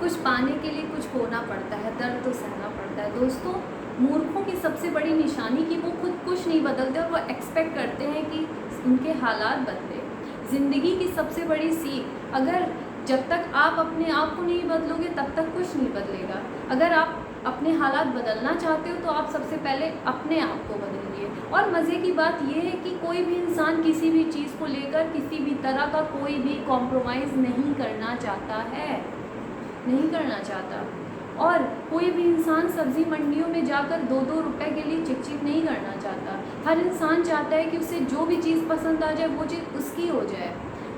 कुछ पाने के लिए कुछ खोना पड़ता है, दर्द तो सहना पड़ता है। दोस्तों, मूर्खों की सबसे बड़ी निशानी कि वो खुद कुछ नहीं बदलते और वो एक्सपेक्ट करते हैं कि उनके हालात बदले। ज़िंदगी की सबसे बड़ी सीख, अगर जब तक आप अपने आप को नहीं बदलोगे तब तक कुछ नहीं बदलेगा। अगर आप अपने हालात बदलना चाहते हो तो आप सबसे पहले अपने आप को बदलिए। और मज़े की बात यह है कि कोई भी इंसान किसी भी चीज़ को लेकर किसी भी तरह का कोई भी कॉम्प्रोमाइज़ नहीं करना चाहता है, नहीं करना चाहता। और कोई भी इंसान सब्ज़ी मंडियों में जाकर 2-2 रुपए के लिए चिक-चिक नहीं करना चाहता। हर इंसान चाहता है कि उसे जो भी चीज़ पसंद आ जाए वो चीज़ उसकी हो जाए।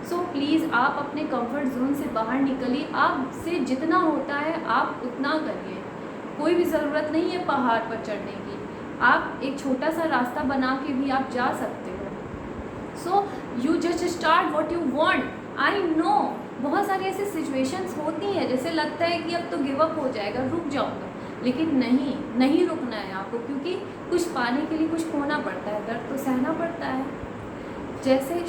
सो प्लीज़ आप अपने कंफर्ट जोन से बाहर निकलिए। आपसे जितना होता है आप उतना करिए। कोई भी ज़रूरत नहीं है पहाड़ पर चढ़ने की। आप एक छोटा सा रास्ता बना के भी आप जा सकते हो। So you just start what you want. I know बहुत सारी ऐसी सिचुएशंस होती हैं जैसे लगता है कि अब तो गिव अप हो जाएगा, रुक जाऊँगा, लेकिन नहीं रुकना है आपको, क्योंकि कुछ पाने के लिए कुछ खोना पड़ता है, दर्द तो सहना पड़ता है। जैसे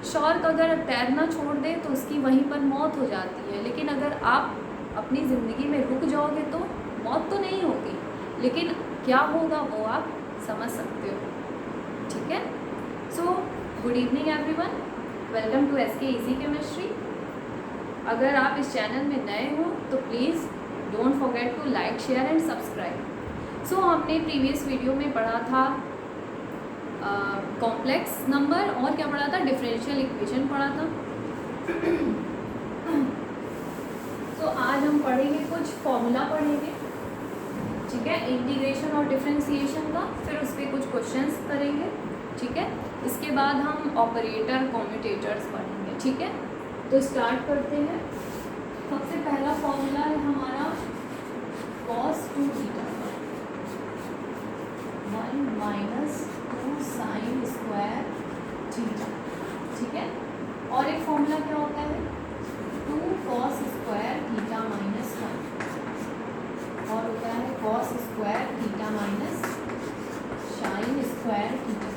शार्क अगर तैरना छोड़ दे तो उसकी वहीं पर मौत हो जाती है, लेकिन अगर आप अपनी ज़िंदगी में रुक जाओगे तो मौत तो नहीं होगी, लेकिन क्या होगा वो आप समझ सकते हो। ठीक है। So good evening everyone, welcome to SK easy chemistry. अगर आप इस चैनल में नए हो तो please don't forget to like, share and subscribe. So हमने प्रीवियस वीडियो में पढ़ा था कॉम्प्लेक्स नंबर और क्या पढ़ा था, डिफरेंशियल इक्वेशन पढ़ा था। तो आज हम पढ़ेंगे कुछ फॉर्मूला पढ़ेंगे, ठीक है, इंटीग्रेशन और डिफरेंशिएशन का, फिर उस पर कुछ क्वेश्चंस करेंगे, ठीक है। इसके बाद हम ऑपरेटर, कॉम्यूटेटर्स पढ़ेंगे, ठीक है। तो स्टार्ट करते हैं। सबसे पहला फॉर्मूला है हमारा cos 2 theta 1 minus 2 sign square theta, ठीक है। और एक फॉर्मूला क्या होता है 2 cos स्क्वायर थीटा माइनस 1, और होता है cos square theta minus sine square theta,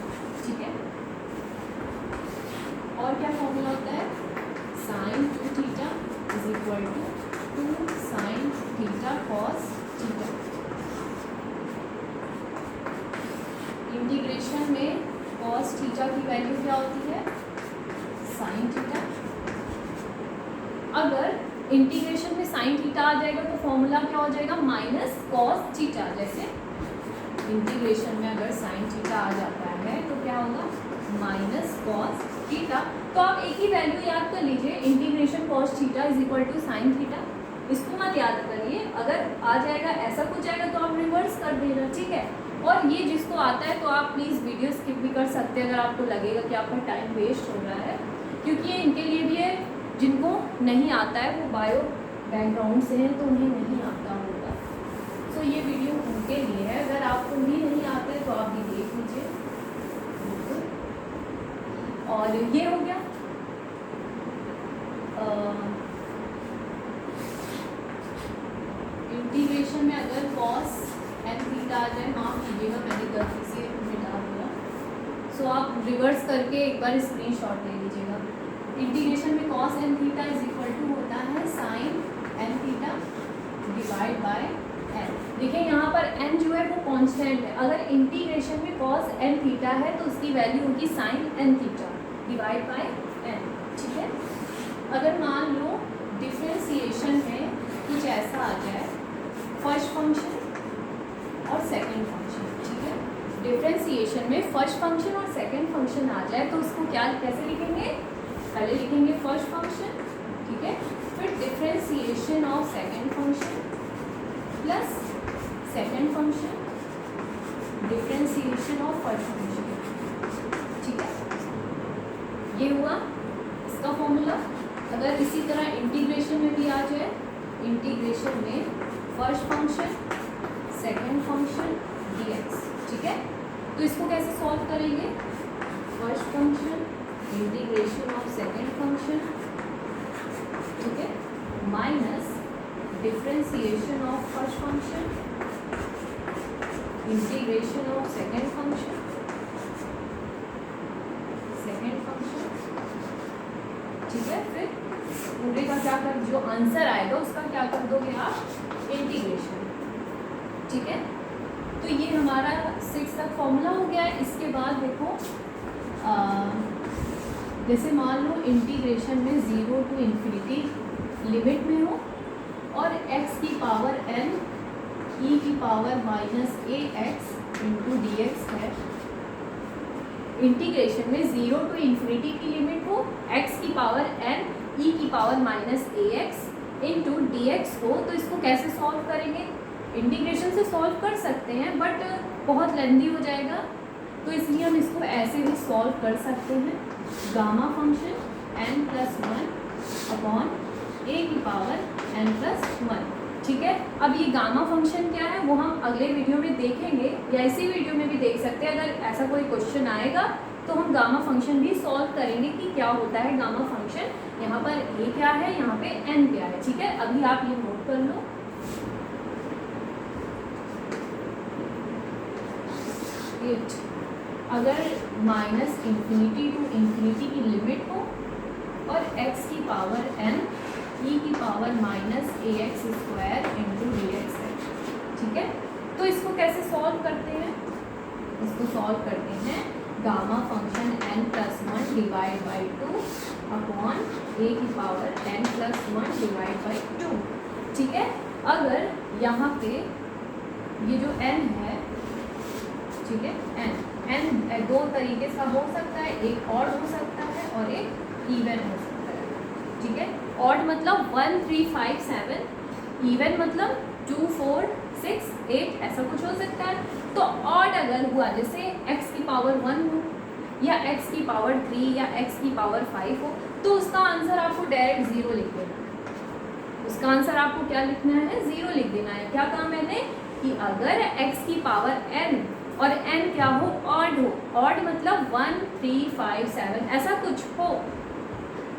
ठीक है। और क्या फॉर्मूला होता है sine 2 theta is equal to 2 sine theta cos theta. Integration में कॉस थीटा की वैल्यू क्या होती है साइन थीटा। अगर इंटीग्रेशन में साइन थीटा आ जाएगा तो फॉर्मूला क्या हो जाएगा माइनस कॉस थीटा। जैसे इंटीग्रेशन में अगर साइन थीटा आ जाता है तो क्या होगा माइनस कॉस थीटा। तो आप एक ही वैल्यू याद कर लीजिए, integration cos theta is equal to sine theta. इसको मत याद करिए, अगर आ जाएगा ऐसा कुछ आएगा तो आप रिवर्स कर देना, ठीक है। और ये जिसको आता है तो आप प्लीज़ वीडियो स्किप भी कर सकते हैं अगर आपको लगेगा कि आपका टाइम वेस्ट हो रहा है, क्योंकि ये इनके लिए भी है जिनको नहीं आता है, वो बायो बैकग्राउंड से हैं तो उन्हें नहीं आता होगा। तो ये वीडियो उनके लिए है, अगर आपको भी नहीं आता है तो आप भी देख लीजिए। और ये हो गया इंटीग्रेशन में अगर cos n थीटा आ जाए, माफ कीजिएगा मैंने गलती से मिटा दिया, सो आप रिवर्स करके एक बार स्क्रीनशॉट ले लीजिएगा। इंटीग्रेशन में cos n theta is equal to होता है sine n theta divide by n। देखिए यहाँ पर n जो है वो कांस्टेंट है। अगर इंटीग्रेशन में cos n थीटा है तो उसकी वैल्यू होगी sine n theta divide by n, ठीक है। अगर मान लो डिफरेंशिएशन में कुछ ऐसा आ जाए, फर्स्ट फंक्शन और सेकंड फंक्शन, ठीक है। डिफरेंशिएशन में फर्स्ट फंक्शन और सेकंड फंक्शन आ जाए तो उसको क्या कैसे लिखेंगे, पहले लिखेंगे फर्स्ट फंक्शन, ठीक है, फिर differentiation of second function plus second function differentiation of first function, ठीक है। ये हुआ इसका फॉर्मूला। अगर इसी तरह इंटीग्रेशन में भी आ जाए, इंटीग्रेशन में first function second function dx, ठीक है। तो इसको कैसे सॉल्व करेंगे, first function integration of second function, ठीक है, minus differentiation of first function integration of second function ठीक है, फिर पूरे का क्या कर, जो आंसर आएगा उसका क्या कर दोगे आप, इंटीग्रेशन। ठीक है, तो ये हमारा 6 तक फॉर्मूला हो गया है। इसके बाद देखो जैसे मान लो इंटीग्रेशन में 0 टू इन्फिनिटी लिमिट में हो और x की पावर n e की पावर माइनस ए एक्स इंटू डी एक्स है। इंटीग्रेशन में 0 टू इन्फिनिटी की लिमिट हो, x की पावर n e की पावर माइनस ए एक्स इंटू डी एक्स हो, तो इसको कैसे सॉल्व करेंगे? इंटीग्रेशन से सॉल्व कर सकते हैं बट बहुत लेंदी हो जाएगा, तो इसलिए हम इसको ऐसे भी सॉल्व कर सकते हैं। Gamma function n plus 1 upon a की पावर n प्लस 1। ठीक है, अब ये गामा फंक्शन क्या है वो हम अगले वीडियो में देखेंगे, या इसी वीडियो में भी देख सकते हैं। अगर ऐसा कोई क्वेश्चन आएगा तो हम गामा फंक्शन भी सॉल्व करेंगे कि क्या होता है गामा फंक्शन, यहाँ पर a क्या है, यहाँ पे n क्या है। ठीक है, अभी आप ये नोट कर लो। अगर माइनस इन्फिनिटी टू इन्फिनिटी की लिमिट हो और x की पावर n e की पावर माइनस ए x square into D x है। ठीक है, तो इसको कैसे सॉल्व करते हैं? इसको सॉल्व करते हैं gamma function n plus 1 divide by 2 upon a की power n plus 1 divide by 2। ठीक है, अगर यहाँ पे ये जो n है, ठीक है, n दो तरीके से हो सकता है, एक ऑड हो सकता है और एक इवन हो सकता है। ठीक है, ऑड मतलब 1 3 5 7, इवन मतलब 2 4 6 8 ऐसा कुछ हो सकता है। तो ऑड अगर हुआ, जैसे x की पावर 1 हो या x की पावर 3 या x की पावर 5 हो, तो उसका आंसर आपको डायरेक्ट 0 लिख देना है। उसका आंसर आपको क्या लिखना है? 0 लिख देना है। क्या कहा मैंने कि अगर x की पावर n और n क्या हो, ऑड हो, ऑड मतलब 1 3 5 7 ऐसा कुछ हो,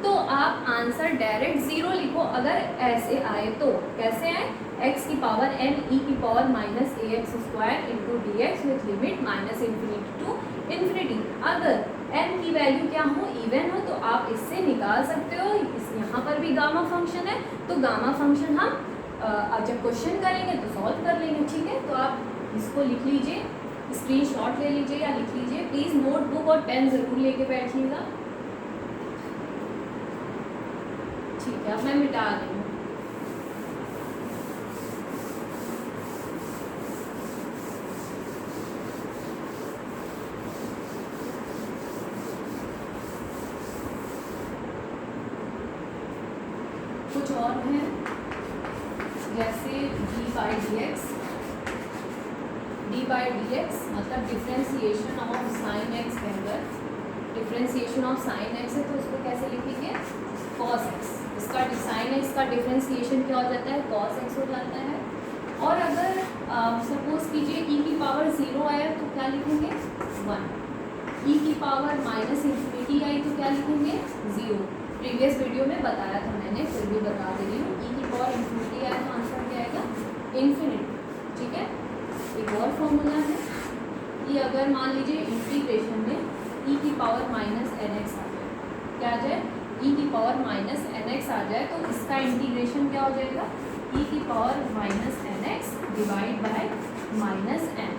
तो आप आंसर डायरेक्ट 0 लिखो। अगर ऐसे आए तो कैसे आए? x की पावर n e की power minus A x square into D X with limit minus infinity to infinity. अगर n की वैल्यू क्या हो, इवन हो, तो आप इससे निकाल सकते हो। इस यहाँ पर भी गामा फंक्शन है, तो गामा फंक्शन हम जब क्वेश्चन करेंगे तो सॉल्व कर लेंगे। ठीक है, तो आप इसको लिख लीजिए, स्क्रीनशॉट ले लीजिए या लिख लीजिए। प्लीज़ नोटबुक और पेन ज़रूर लेके बैठिएगा। ठीक है, अब मैं मिटा रही हूँ। कुछ और है, जैसे डी बाई डी एक्स मतलब डिफ्रेंसिएशन ऑफ साइन एक्स है। अगर डिफ्रेंसिएशन ऑफ साइन एक्स है तो उसको कैसे लिखेंगे? Cos x. इसका साइन एक्स का डिफ्रेंसिएशन क्या हो जाता है? कॉस एक्स हो जाता है। और अगर सपोज कीजिए e की पावर 0 आया तो क्या लिखेंगे? 1। e की पावर माइनस इन्फिनिटी आई तो क्या लिखेंगे? 0। प्रीवियस वीडियो में बताया था मैंने, फिर भी बता दे रही हूँ। e की पावर इन्फिनिटी आया तो आंसर क्या आएगा? इन्फिनिटी। ठीक है, एक और फॉर्मूला है कि अगर मान लीजिए इंटीग्रेशन में e की पावर माइनस एन एक्स आ जाए, क्या आ जाए? e की पावर माइनस एन एक्स आ जाए, तो इसका इंटीग्रेशन क्या हो जाएगा? e की power minus n x divide by minus n.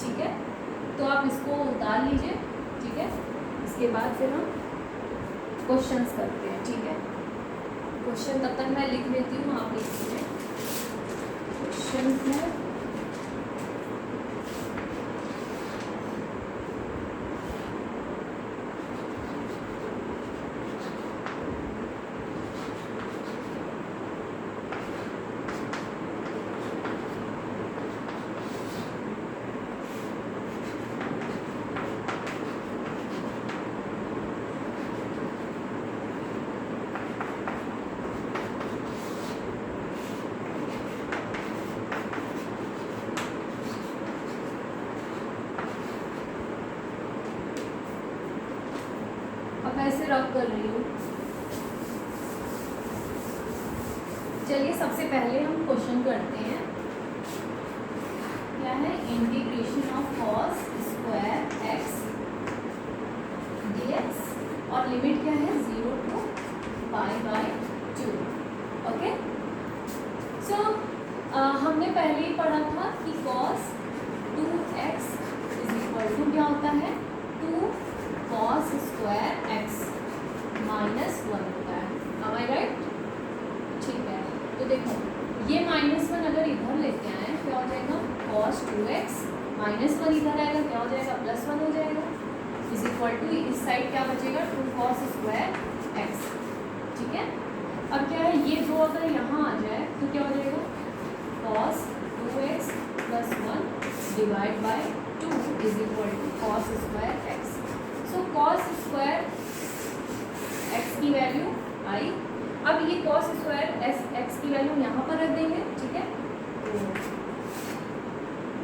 ठीक है, तो आप इसको उतार लीजिए। ठीक है, इसके बाद फिर हम क्वेश्चंस करते हैं। ठीक है, क्वेश्चन तब तक मैं लिख लेती हूँ, आप लिख लीजिए। क्वेश्चन है ऐसे रब कर रही हूँ। चलिए सबसे पहले हम क्वेश्चन करते हैं। क्या है? Integration of cos square x D x और लिमिट क्या है? 0 to पाई बाई 2। हमने पहले ही पढ़ा था कि cos 2x is equal to क्या होता है 2 cos स्क्वायर x माइनस 1 होता है। am I right? ठीक है, तो देखो ये -1 अगर इधर लेते आए क्या हो जाएगा cos 2x -1 इधर आएगा क्या हो जाएगा +1 हो जाएगा इज इक्वल टू इस साइड क्या बचेगा 2 cos स्क्वायर x। ठीक है, अब क्या है ये दो अगर यहाँ आ जाए तो क्या हो जाएगा cos 2x + 1 divide by 2 is equal to cos square x। So cos square x की वैल्यू आई। अब ये cos स्क्वायर x की वैल्यू यहाँ पर रख देंगे। ठीक है, तो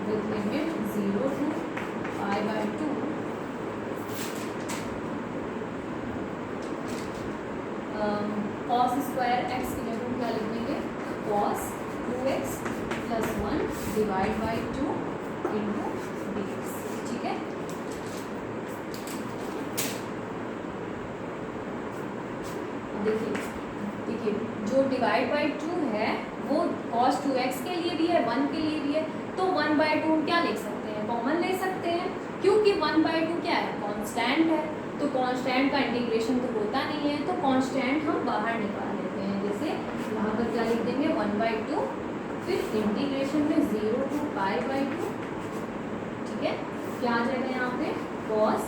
with limit 0 to π/2 cos square x की जगह क्या लिख देंगे cos 2x + 1 divide by 2 into dx। ठीक है, देखिए जो डिवाइड बाय 2 है वो cos 2x के लिए भी है 1 के लिए भी है, तो 1/2 क्या लिख सकते हैं कॉमन ले सकते हैं, क्योंकि 1/2 क्या है कांस्टेंट है, तो कांस्टेंट का इंटीग्रेशन तो होता नहीं है, तो कांस्टेंट हम बाहर निकाल लेते हैं। जैसे यहाँ पर क्या लिख देंगे 1/2 फिर इंटीग्रेशन में 0 to π/2। ठीक है, क्या आ जाएगा यहाँ पे cos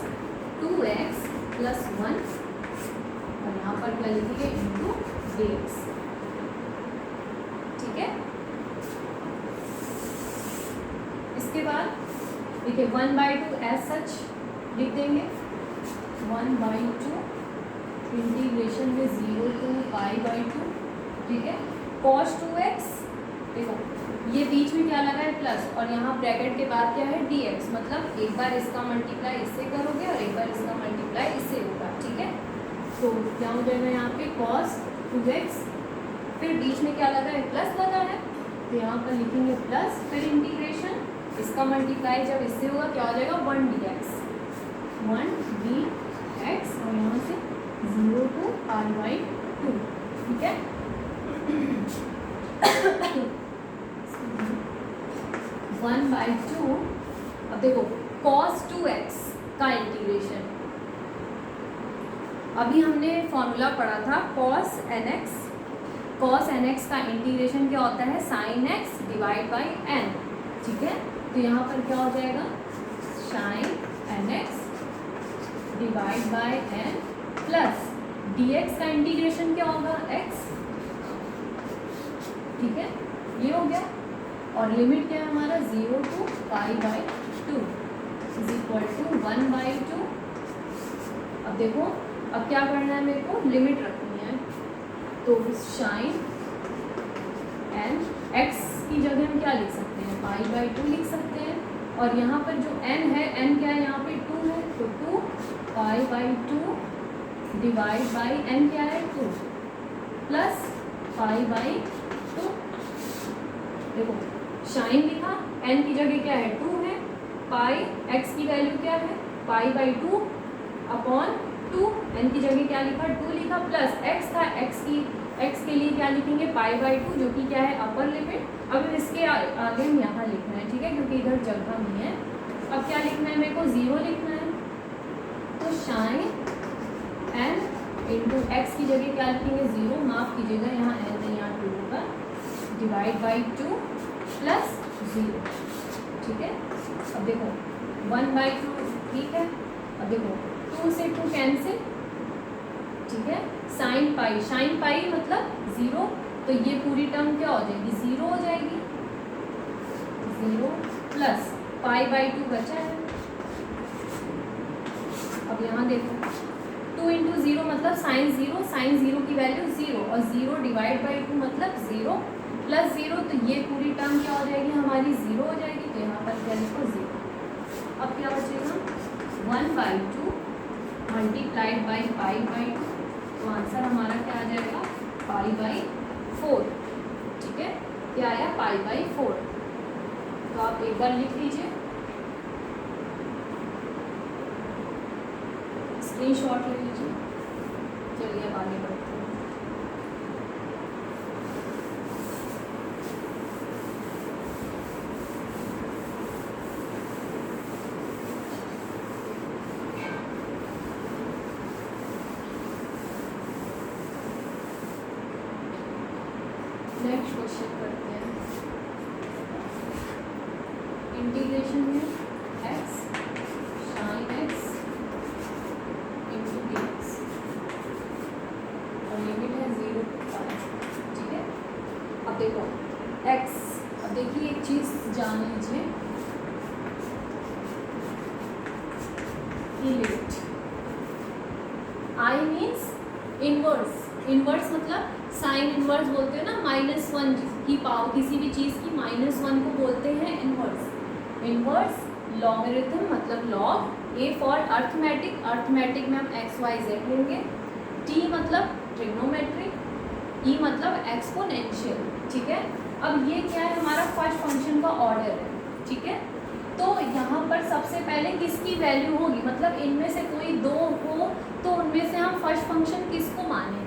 2x + 1 और यहाँ पर क्या लिखेंगे इंटू dx। ठीक है, इसके बाद देखिए 1/2 एज सच लिख देंगे 1/2 इंटीग्रेशन में 0 to π/2। ठीक है, cos 2x देखो ये बीच में क्या लगा है प्लस और यहाँ ब्रैकेट के बाद क्या है dx, मतलब एक बार इसका मल्टीप्लाई इससे करोगे और एक बार इसका मल्टीप्लाई इससे होगा। ठीक है, तो क्या हो जाएगा यहाँ पे cos 2x फिर बीच में क्या लगा है प्लस लगा है, तो यहाँ पर लिखेंगे प्लस फिर इंटीग्रेशन इसका मल्टीप्लाई जब इससे होगा क्या हो जाएगा 1 dx और यहाँ से 0 to π/2। ठीक है, 1/2। अब देखो cos 2x का इंटीग्रेशन अभी हमने फॉर्मूला पढ़ा था cos nx। cos nx का इंटीग्रेशन क्या होता है sin x divide by n। ठीक है, तो यहाँ पर क्या हो जाएगा sin nx divide by n plus dx का इंटीग्रेशन क्या होगा x। ठीक है, ये हो गया और लिमिट क्या है हमारा 0 to π/2 इज इक्वल टू 1/2। अब देखो अब क्या करना है मेरे को लिमिट रखनी है, तो sin n x की जगह हम क्या लिख सकते हैं π/2 लिख सकते हैं, और यहाँ पर जो n है n क्या है यहाँ पे 2 है, तो 2 π/2 डिवाइड बाई n क्या है 2 प्लस π/2। देखो साइन लिखा n की जगह क्या है 2 है, पाई x की वैल्यू क्या है π/2 अपॉन 2, n की जगह क्या लिखा 2 लिखा प्लस x था x के लिए क्या लिखेंगे π/2 जो कि क्या है अपर लिमिट। अब इसके आगे हम यहाँ लिखना है। ठीक है, क्योंकि इधर जगह नहीं है। अब क्या लिखना है मेरे को 0 लिखना है, तो साइन n इंटू एक्स की जगह क्या लिखेंगे 0, माफ कीजिएगा यहाँ n नहीं यहाँ 2 होगा, डिवाइड बाई 2 प्लस 0। ठीक है, अब देखो 1/2 ठीक है, अब देखो 2 से 2 कैंसिल। ठीक है, साइन पाई मतलब 0, तो ये पूरी टर्म क्या हो जाएगी 0 हो जाएगी, 0 प्लस π/2 बचा है। अब यहाँ देखो 2 इंटू 0 मतलब साइन 0 की वैल्यू 0 और 0 डिवाइड बाई 2 मतलब 0 प्लस 0, तो ये पूरी टर्म क्या हो जाएगी हमारी 0 हो जाएगी, तो यहाँ पर क्या लिखो 0। अब क्या बचेगा 1/2 मल्टीप्लाइड बाई π/2, तो आंसर हमारा क्या आ जाएगा π/4। ठीक है, क्या आया π/4, तो आप एक बार लिख लीजिए, स्क्रीनशॉट ले लीजिए। चलिए अब आगे बढ़ते हैं। नेक्स्ट क्वेश्चन करते हैं। इंटीग्रेशन में x sin x into D x और लिमिट है 0 to पाई। ठीक है, अब देखो x, अब देखिए एक चीज जान लीजिए, limit i means inverse, inverse मतलब साइन इनवर्स बोलते हैं ना, -1 की पावर किसी भी चीज़ की -1 को बोलते हैं इनवर्स। इनवर्स लॉगरिथम मतलब log, A for arithmetic, arithmetic में हम एक्स वाई जेड लेंगे, टी मतलब ट्रिग्नोमेट्रिक, ई मतलब एक्सपोनेंशियल। ठीक है, अब ये क्या है, हमारा फर्स्ट फंक्शन का ऑर्डर है। ठीक है, तो यहाँ पर सबसे पहले किसकी वैल्यू होगी, मतलब इनमें से कोई दो हो तो उनमें से हम फर्स्ट फंक्शन किसको माने।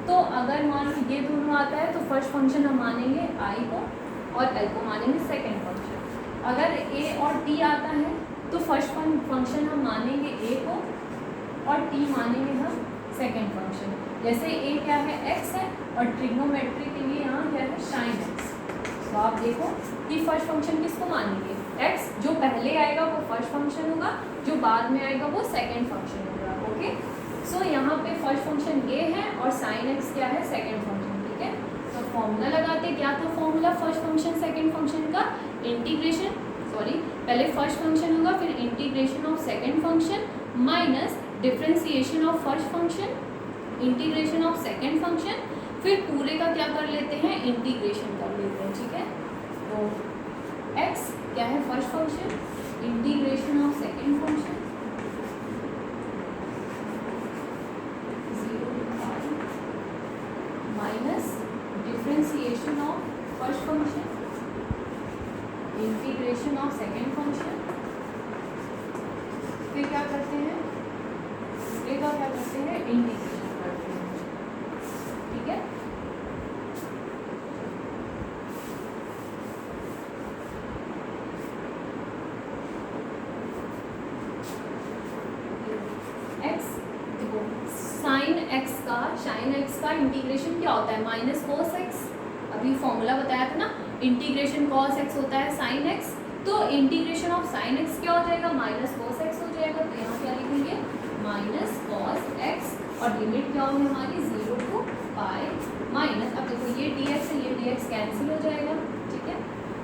तो अगर मान लो ये दोनों आता है तो फर्स्ट फंक्शन हम मानेंगे आई को और एल को मानेंगे सेकंड फंक्शन। अगर ए और टी आता है तो फर्स्ट फंक्शन हम मानेंगे ए को और टी मानेंगे हम सेकंड फंक्शन। जैसे ए क्या है, एक्स है, और ट्रिग्नोमेट्री के लिए यहाँ क्या है, साइन एक्स। तो आप देखो कि फर्स्ट फंक्शन किसको मानेंगे, एक्स, जो पहले आएगा वो फर्स्ट फंक्शन होगा, जो बाद में आएगा वो सेकंड फंक्शन होगा। ओके, सो यहाँ पे फर्स्ट फंक्शन ये है और साइन एक्स क्या है, सेकंड फंक्शन। ठीक है, तो फॉर्मूला लगाते, क्या था formula first function second function का, इंटीग्रेशन, सॉरी पहले फर्स्ट फंक्शन होगा फिर integration of second function minus differentiation of first function, integration of second function, फिर पूरे का क्या कर लेते हैं, इंटीग्रेशन कर लेते हैं। ठीक है, तो x क्या है first function, integration of second function 0 to pi minus differentiation of first function, integration of second function, फिर क्या करते हैं, पूरे का क्या करते हैं, इंटीग्रेशन करते हैं। ठीक है, साइन एक्स का इंटीग्रेशन क्या होता है, माइनस कॉस एक्स। अभी फॉर्मूला बताया था ना, इंटीग्रेशन कॉस एक्स होता है साइन एक्स, तो इंटीग्रेशन ऑफ साइन एक्स क्या हो जाएगा, माइनस कॉस एक्स हो जाएगा। तो यहाँ क्या लिखेंगे, माइनस कॉस एक्स, और लिमिट क्या होगी हमारी 0 to पाई माइनस, अब देखो ये डी एक्स है, ये डी एक्स कैंसिल हो जाएगा। ठीक है,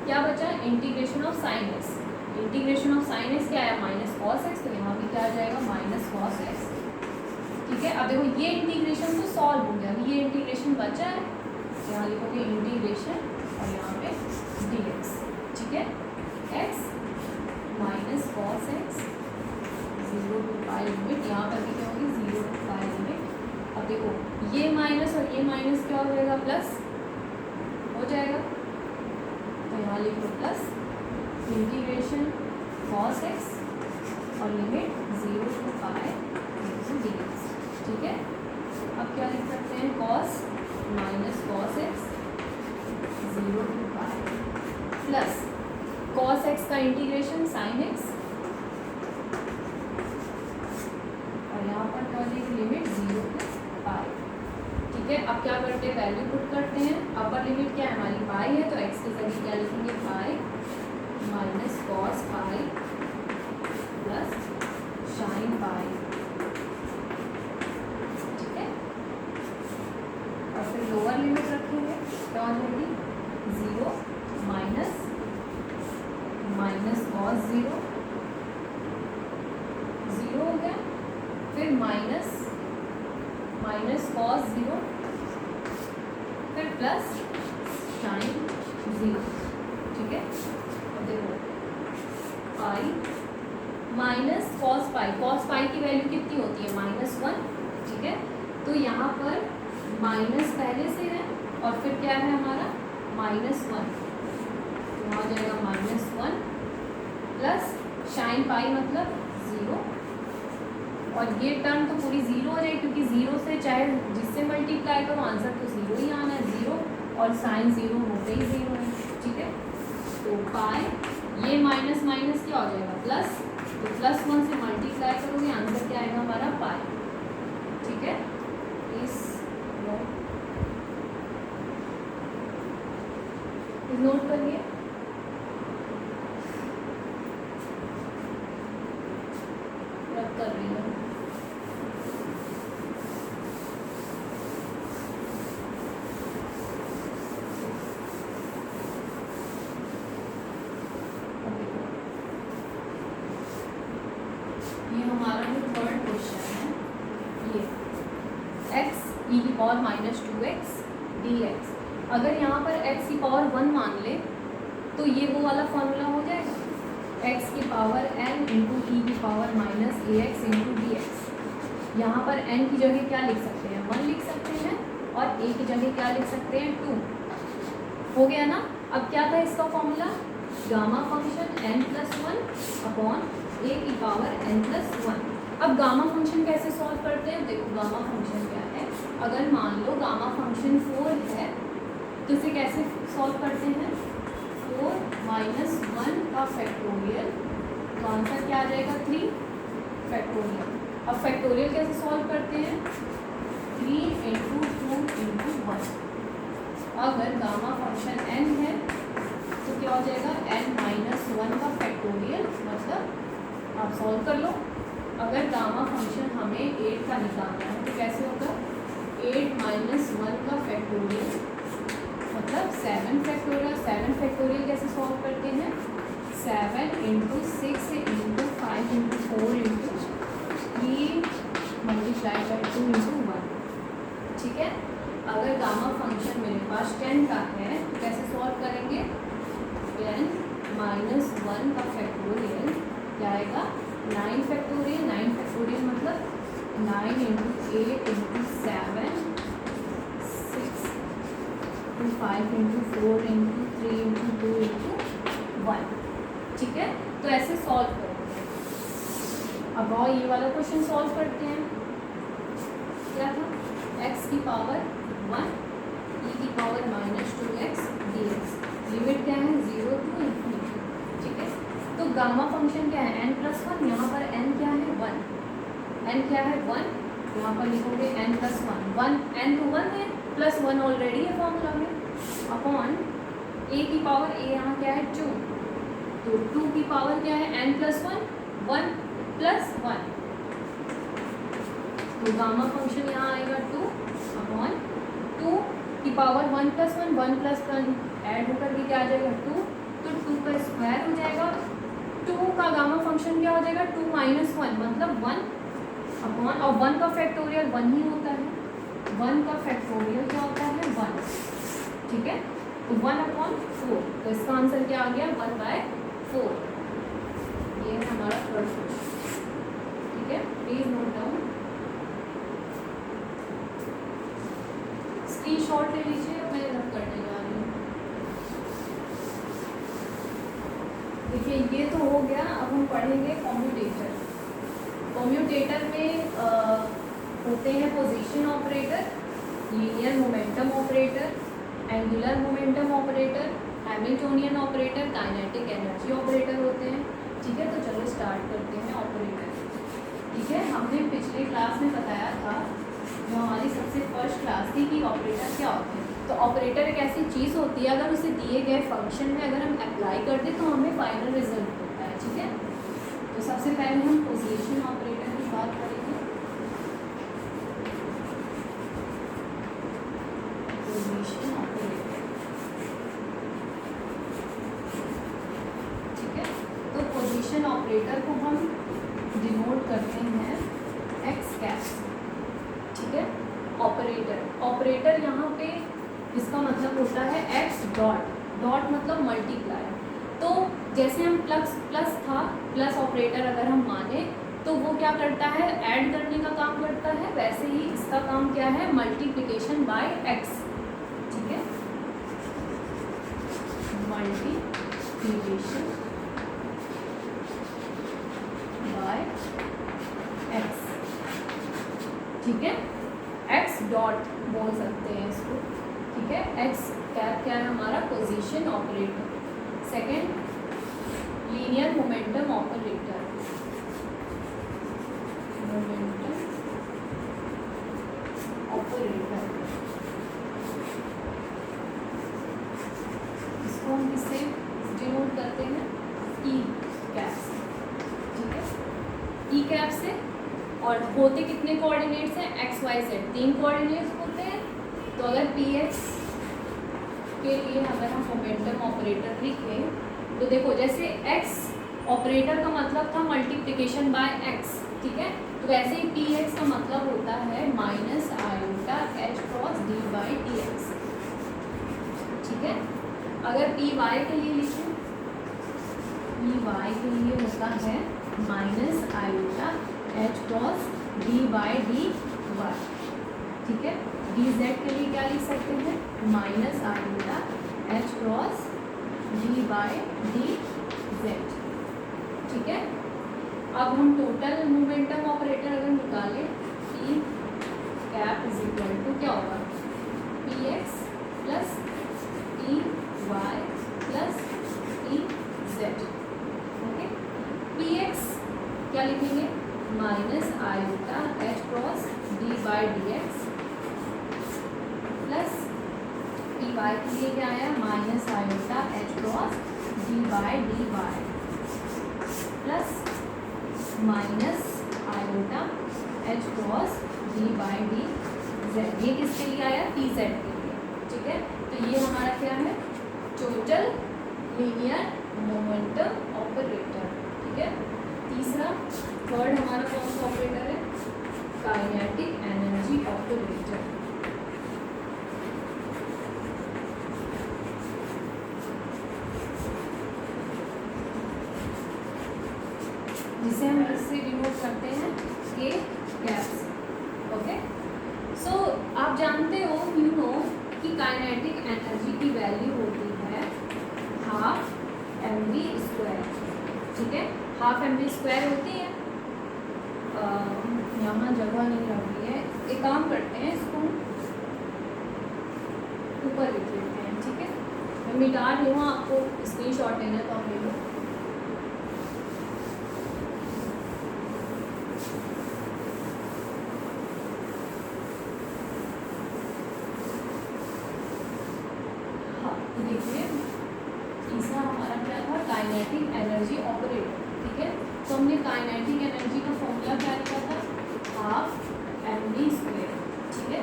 क्या बचा, integration of sine x, integration of sine x क्या है, माइनस कॉस एक्स, तो यहाँ भी क्या आ जाएगा, माइनस कॉस एक्स। ठीक है, अब देखो ये इंटीग्रेशन तो सॉल्व हो गया, अभी ये इंटीग्रेशन बचा है, यहाँ लिखोगे इंटीग्रेशन और यहाँ पे dx। ठीक है, x minus cos x 0 to pi limit, यहाँ पर भी क्या होगी 0 to पाई लिमिट। अब देखो ये माइनस और ये माइनस क्या हो जाएगा, प्लस हो जाएगा, तो यहाँ लिख लो प्लस इंटीग्रेशन कॉस एक्स और लिमिट 0 to पाई dx। ठीक है, अब क्या लिख सकते हैं, cos minus cos x 0 to pi plus cos x का इंटीग्रेशन साइन एक्स, और यहाँ पर क्या हो जाएगी लिमिट 0 to पाई। ठीक है, अब क्या करते हैं, वैल्यू पुट करते हैं, अपर लिमिट क्या है हमारी पाई है, तो एक्स के जरिए क्या लिखेंगे, pi minus cos pi plus sine pi. Lower limit रखेंगे क्या हो जाएगी, 0 माइनस कॉस 0 हो गया, फिर माइनस कॉस 0, फिर प्लस साइन 0। ठीक है, अब देखो पाई माइनस कॉस पाई की वैल्यू कितनी होती है, -1। ठीक है, तो यहाँ पर माइनस पहले से है और फिर क्या है हमारा -1, तो वहाँ हो जाएगा -1 प्लस साइन पाई मतलब 0, और ये टर्म तो पूरी 0 हो जाएगी क्योंकि 0 से चाहे जिससे मल्टीप्लाई करो आंसर तो 0 ही आना है, 0 और साइन 0 होते ही 0 है। ठीक है, तो पाई ये माइनस माइनस क्या हो जाएगा प्लस, तो +1 से मल्टीप्लाई करोगे आंसर क्या आएगा हमारा पाई। ठीक है, इस नोट करिए। रब कर रही हूँ। ये हमारा जो थर्ड क्वेश्चन है, ये x e की पावर -2x dx, अगर यहाँ पर x की पावर 1 मान ले तो ये वो वाला फॉर्मूला हो जाएगा, x की पावर n इंटू ई की power -ax into D x. यहाँ पर n की जगह क्या लिख सकते हैं, 1 लिख सकते हैं, और a की जगह क्या लिख सकते हैं, 2। हो गया ना। अब क्या था इसका formula, gamma function n+1 upon a की पावर n+1। अब गामा फंक्शन कैसे सॉल्व करते हैं, देखो गामा फंक्शन क्या है, अगर मान लो गामा फंक्शन 4 है तो इसे कैसे सॉल्व करते हैं, 4 - 1 का फैक्टोरियल, तो आंसर क्या आ जाएगा, 3 फैक्टोरियल। अब फैक्टोरियल कैसे सॉल्व करते हैं, 3 × 2 × 1। अगर गामा फंक्शन n है तो क्या हो जाएगा, n-1 का फैक्टोरियल, मतलब आप सॉल्व कर लो। अगर गामा फंक्शन हमें 8 का निकालना है तो कैसे होगा, 8 - 1 का फैक्टोरियल मतलब 7 फैक्टोरियल। 7 फैक्टोरियल कैसे सॉल्व करते हैं, 7 × 6 × 5 × 4 × 3 मल्टीप्लाई बाई 2 × 1। ठीक है। अगर गामा फंक्शन मेरे पास 10 का है तो कैसे सॉल्व करेंगे, 10 - 1 का फैक्टोरियल क्या आएगा, 9 फैक्टोरियल। 9 फैक्टोरियल मतलब 9 × 8 × 7 6 × 5 × 4 × 3 × 2 × 1। ठीक है, तो ऐसे सॉल्व करेंगे। अब और ये वाला क्वेश्चन सॉल्व करते हैं। क्या था, x की पावर 1 e की पावर -2x dx, लिमिट क्या है, 0 to ∞। ठीक है, तो गामा फंक्शन क्या है, n+1, यहाँ पर n क्या है, 1, n क्या है, 1, यहाँ पर लिखोगे n+1, 1 n तो 1 है, +1 ऑलरेडी है फॉर्मूला में, अपॉन a की पावर, a यहाँ क्या है, 2, तो 2 की पावर क्या है, n+1, 1 + 1, तो गामा फंक्शन यहाँ आएगा 2 अपॉन 2 की पावर 1 + 1, 1 + 1 ऐड होकर के क्या आ जाएगा, 2, तो 2 का स्क्वायर हो जाएगा। 2 का गामा फंक्शन क्या हो जाएगा, 2 - 1 मतलब 1 अपॉन, और 1 का फैक्टोरियल 1 ही होता है, 1 का फैक्टोरियल क्या होता है, 1। ठीक है, तो 1/4, तो इसका आंसर क्या आ गया, 1/4। ये है हमारा थर्ड क्वेश्चन। ठीक है, प्लीज नोट डाउन, स्क्रीनशॉट ले लीजिए, मैं रब करने जा रही हूँ। देखिए ये तो हो गया। अब हम पढ़ेंगे कॉम्यूटेटर। कॉम्यूटेटर में होते हैं position operator, linear momentum operator, angular momentum operator, Hamiltonian operator, kinetic energy operator होते हैं। ठीक है, तो चलो स्टार्ट करते हैं ऑपरेटर। ठीक है, हमने पिछले क्लास में बताया था, जो हमारी सबसे फर्स्ट क्लास थी, कि ऑपरेटर क्या होते हैं। तो ऑपरेटर एक ऐसी चीज़ होती है, अगर उसे दिए गए फंक्शन में अगर हम अप्लाई कर दें तो हमें फाइनल रिजल्ट होता है। ठीक है, तो सबसे पहले हम पोजीशन ऑपरेटर की बात करेंगे। पोजीशन ऑपरेटर, ठीक है, तो पोजीशन ऑपरेटर को हम डिनोट करते हैं एक्स कैप। ठीक है, ऑपरेटर यहाँ पे इसका मतलब होता है एक्स डॉट, डॉट मतलब मल्टीप्लाई। तो जैसे हम प्लस था, प्लस ऑपरेटर अगर हम माने तो वो क्या करता है, ऐड करने का काम करता है, वैसे ही इसका काम क्या है, मल्टीप्लिकेशन बाय एक्स। ठीक है, मल्टीप्लिकेशन बाय एक्स। ठीक है, एक्स डॉट बोल सकते हैं इसको। ठीक है, एक्स कैप क्या है हमारा, position operator. Second, linear momentum operator, momentum operator, इसको हम किससे डिनोट करते हैं, ई कैप से, ठीक है, ई कैप से। और होते कितने कोऑर्डिनेट्स हैं, एक्स वाई जेड, 3 कोऑर्डिनेट्स होते हैं। तो अगर पी एक्स के लिए अगर हम मोमेंटम ऑपरेटर लिखें तो देखो, जैसे एक्स ऑपरेटर का मतलब था मल्टीप्लिकेशन बाय एक्स, ठीक है, तो वैसे ही पी एक्स का मतलब होता है minus iota H cross D by D x, ठीक है। अगर पी वाई के लिए लिखें, पी वाई के लिए होता है minus iota H cross D by D Y, ठीक है। डी जेड के लिए क्या लिख सकते हैं, minus iota H cross D by D Z, ठीक है। अब हम टोटल मोमेंटम ऑपरेटर अगर निकालें, P cap is equal to क्या होगा, P X plus P Y plus P Z, okay. P X क्या लिखेंगे, minus iota H cross D by D X plus P Y के लिए क्या आया, minus iota H cross D by D Y plus minus iota H cross D by D Z. ये किसके लिए आया, पी जेड के लिए, ठीक है। तो ये हमारा क्या है, टोटल लीनियर मोमेंटम ऑपरेटर, ठीक है। तीसरा, थर्ड हमारा कौन सा ऑपरेटर है, काइनेटिक एनर्जी ऑपरेटर। जिसे हम इससे डिनोट करते हैं के कैप से, ओके। सो आप जानते हो, यू नो कि काइनेटिक एनर्जी की वैल्यू होती है हाफ एम वी स्क्वायर, ठीक है। हाफ एम वी स्क्वायर होती है, यहाँ जगह नहीं लग रही है, एक काम करते हैं, इसको ऊपर लिख लेते हैं, ठीक है। मैं मिटा रही हूँ, आपको स्क्रीनशॉट लेना तो आप ले लो। देखिए, तीसरा हमारा क्या था, काइनेटिक एनर्जी ऑपरेटर, ठीक है। तो हमने काइनेटिक एनर्जी का फॉर्मूला क्या लिखा था, हाफ एम वी स्क्वायर, ठीक है।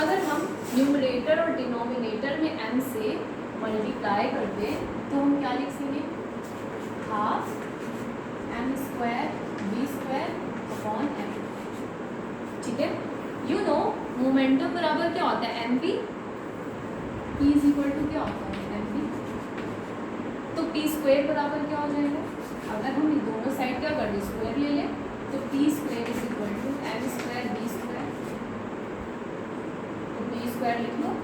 अगर हम न्यूमरेटर और डिनोमिनेटर में m से मल्टीप्लाई कर दें तो हम क्या लिख सकेंगे, half M square V square upon M, ठीक है। यू नो मोमेंटम बराबर क्या होता है, M P, P is equal to क्या होता है, एम पी। तो पी स्क्वायर बराबर क्या हो जाएगा, अगर हम दोनों साइड क्या कर दें, स्क्वायर ले लें, तो P square is equal to M square B square, तो पी स्क्वायर लिख लो,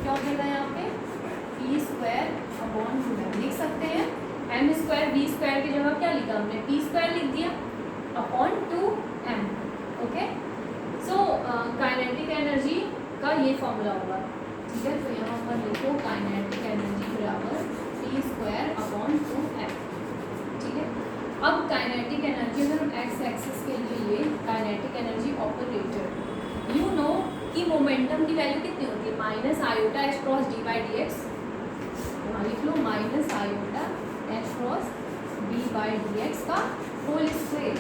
क्या हो जाएगा यहाँ पे, पी स्क्वायर अपॉन 2m लिख सकते हैं। एम स्क्वायर बी स्क्वायर की जगह क्या लिखा हमने, पी स्क्वायर लिख दिया upon 2m, okay. So kinetic energy का ये फॉर्मूला होगा, ठीक है। तो यहाँ पर लिखो काइनेटिक एनर्जी बराबर पी स्क्वायर अपॉन 2m, ठीक है। अब काइनेटिक एनर्जी अगर हम एक्स एक्सिस के लिए kinetic energy operator, you know कि मोमेंटम की वैल्यू कितनी होती है, minus iota H cross D by D x, यहाँ लिख लो minus iota H cross D by D x का होल स्क्वायर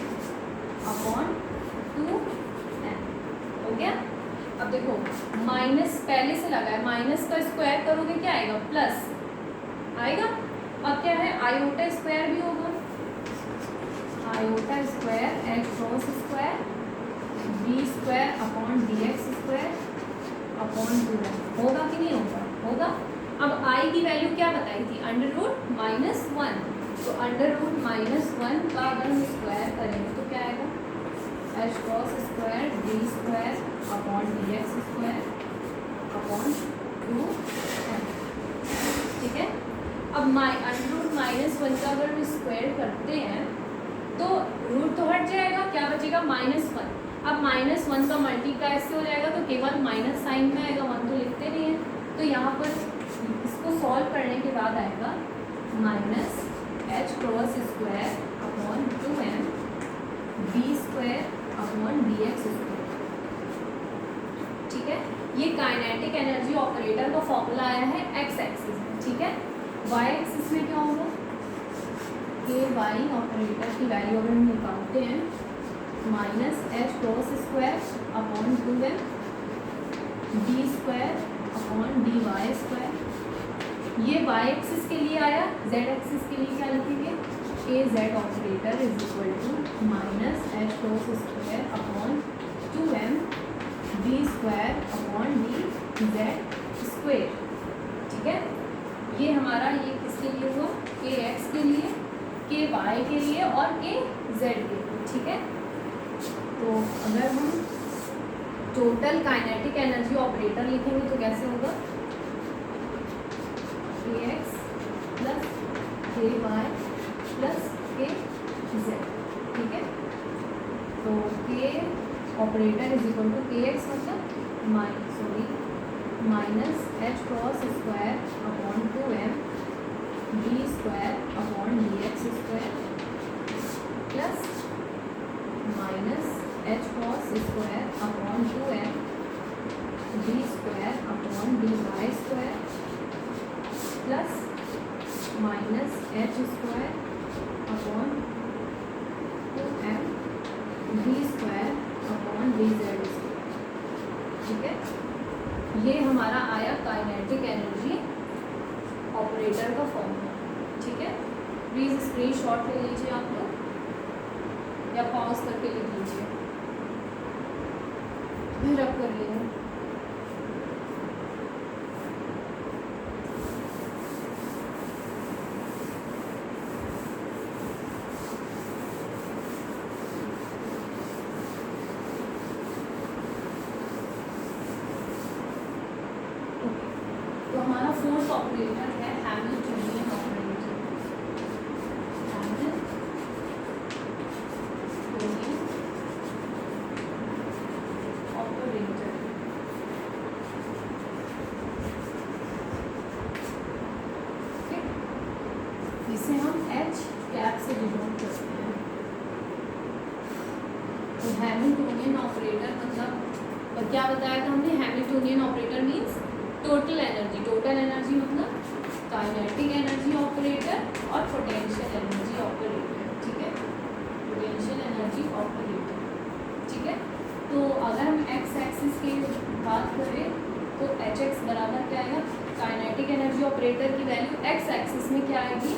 अपॉन 2m, हो गया। अब देखो, माइनस पहले से लगा है, माइनस का स्क्वायर करोगे क्या आएगा, प्लस आएगा। अब क्या है, आयोटा स्क्वायर भी होगा, iota square H cross square B square upon D X square upon 2m, होगा कि नहीं होगा, होगा। अब आई की वैल्यू क्या बताई थी, अंडर रूट माइनस 1, तो अंडर रूट माइनस 1 का अगर हम स्क्वायर करेंगे तो क्या आएगा, H cross square D square upon D X square upon 2m, ठीक है। अब अंडर रूट माइनस 1 का अगर हम स्क्वायर करते हैं तो रूट तो हट जाएगा, क्या बचेगा, -1। अब -1 का मल्टीप्लाई से हो जाएगा तो केवल माइनस साइन में आएगा, 1 तो लिखते नहीं है। तो यहाँ पर इसको सॉल्व करने के बाद आएगा minus H cross square upon 2m B square upon D X square, ठीक है। ये काइनेटिक एनर्जी ऑपरेटर का फॉर्मूला आया है एक्स एक्सिस में, ठीक है। वाई एक्सिस में क्या होगा, के वाई ऑपरेटर की वैल्यू अगर हम निकालते हैं minus H cross square upon 2m D square upon D Y square. ये वाई एक्सिस के लिए आया, जेड एक्सिस के लिए क्या लिखेंगे, K Z operator is equal to minus H cross square upon 2m D square upon D Z square. ठीक है, ये हमारा ये किसके लिए हुआ, के एक्स के लिए, के वाई के लिए और के जेड के लिए। ठीक है, तो अगर हम टोटल काइनेटिक एनर्जी ऑपरेटर लिखेंगे तो कैसे होगा, K X plus K Y plus K Z. ठीक है, तो K operator is equal to K X मतलब minus H cross square upon 2m D square upon D X square plus minus H cross square upon 2m D square upon D Y square plus minus H square upon 2m D square upon D Z square. ठीक है, ये हमारा आया kinetic energy operator का formula. ठीक है, please screenshot ले लीजिए आप लोग या पॉज करके लिख लीजिए, फिर रब कर लीजिए। तो हमारा फोर्थ ऑपरेटर है हैमिल्टनियन ऑपरेटर। हैमिल्टनियन ऑपरेटर जिसे हम एच कैप से डिनोट करते हैं। तो हैमिल्टनियन ऑपरेटर मतलब क्या बताया था हमने, Hamiltonian operator means total energy. Total energy मतलब काइनेटिक एनर्जी ऑपरेटर और पोटेंशियल एनर्जी ऑपरेटर। ठीक है, पोटेंशियल एनर्जी ऑपरेटर। ठीक है, तो अगर हम एक्स एक्सिस की बात करें तो एच एक्स बराबर क्या आएगा, काइनेटिक एनर्जी ऑपरेटर की वैल्यू एक्स एक्सिस में क्या आएगी,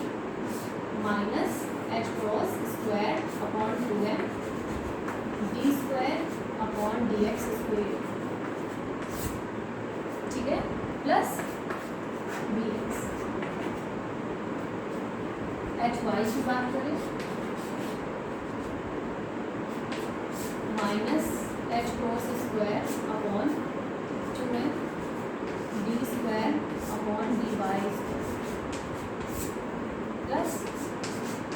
minus H cross square upon 2m D square upon D X square. ठीक है, plus B X. H Y की बात करें minus H cross square upon 2m D square upon D Y square plus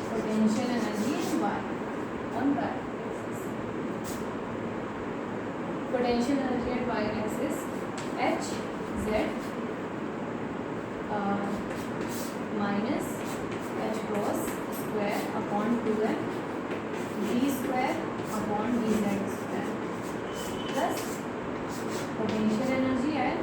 potential energy Y on Y axis. Potential energy at Y axis H Z minus H cross square upon 2m D square upon D Z square plus potential energy eight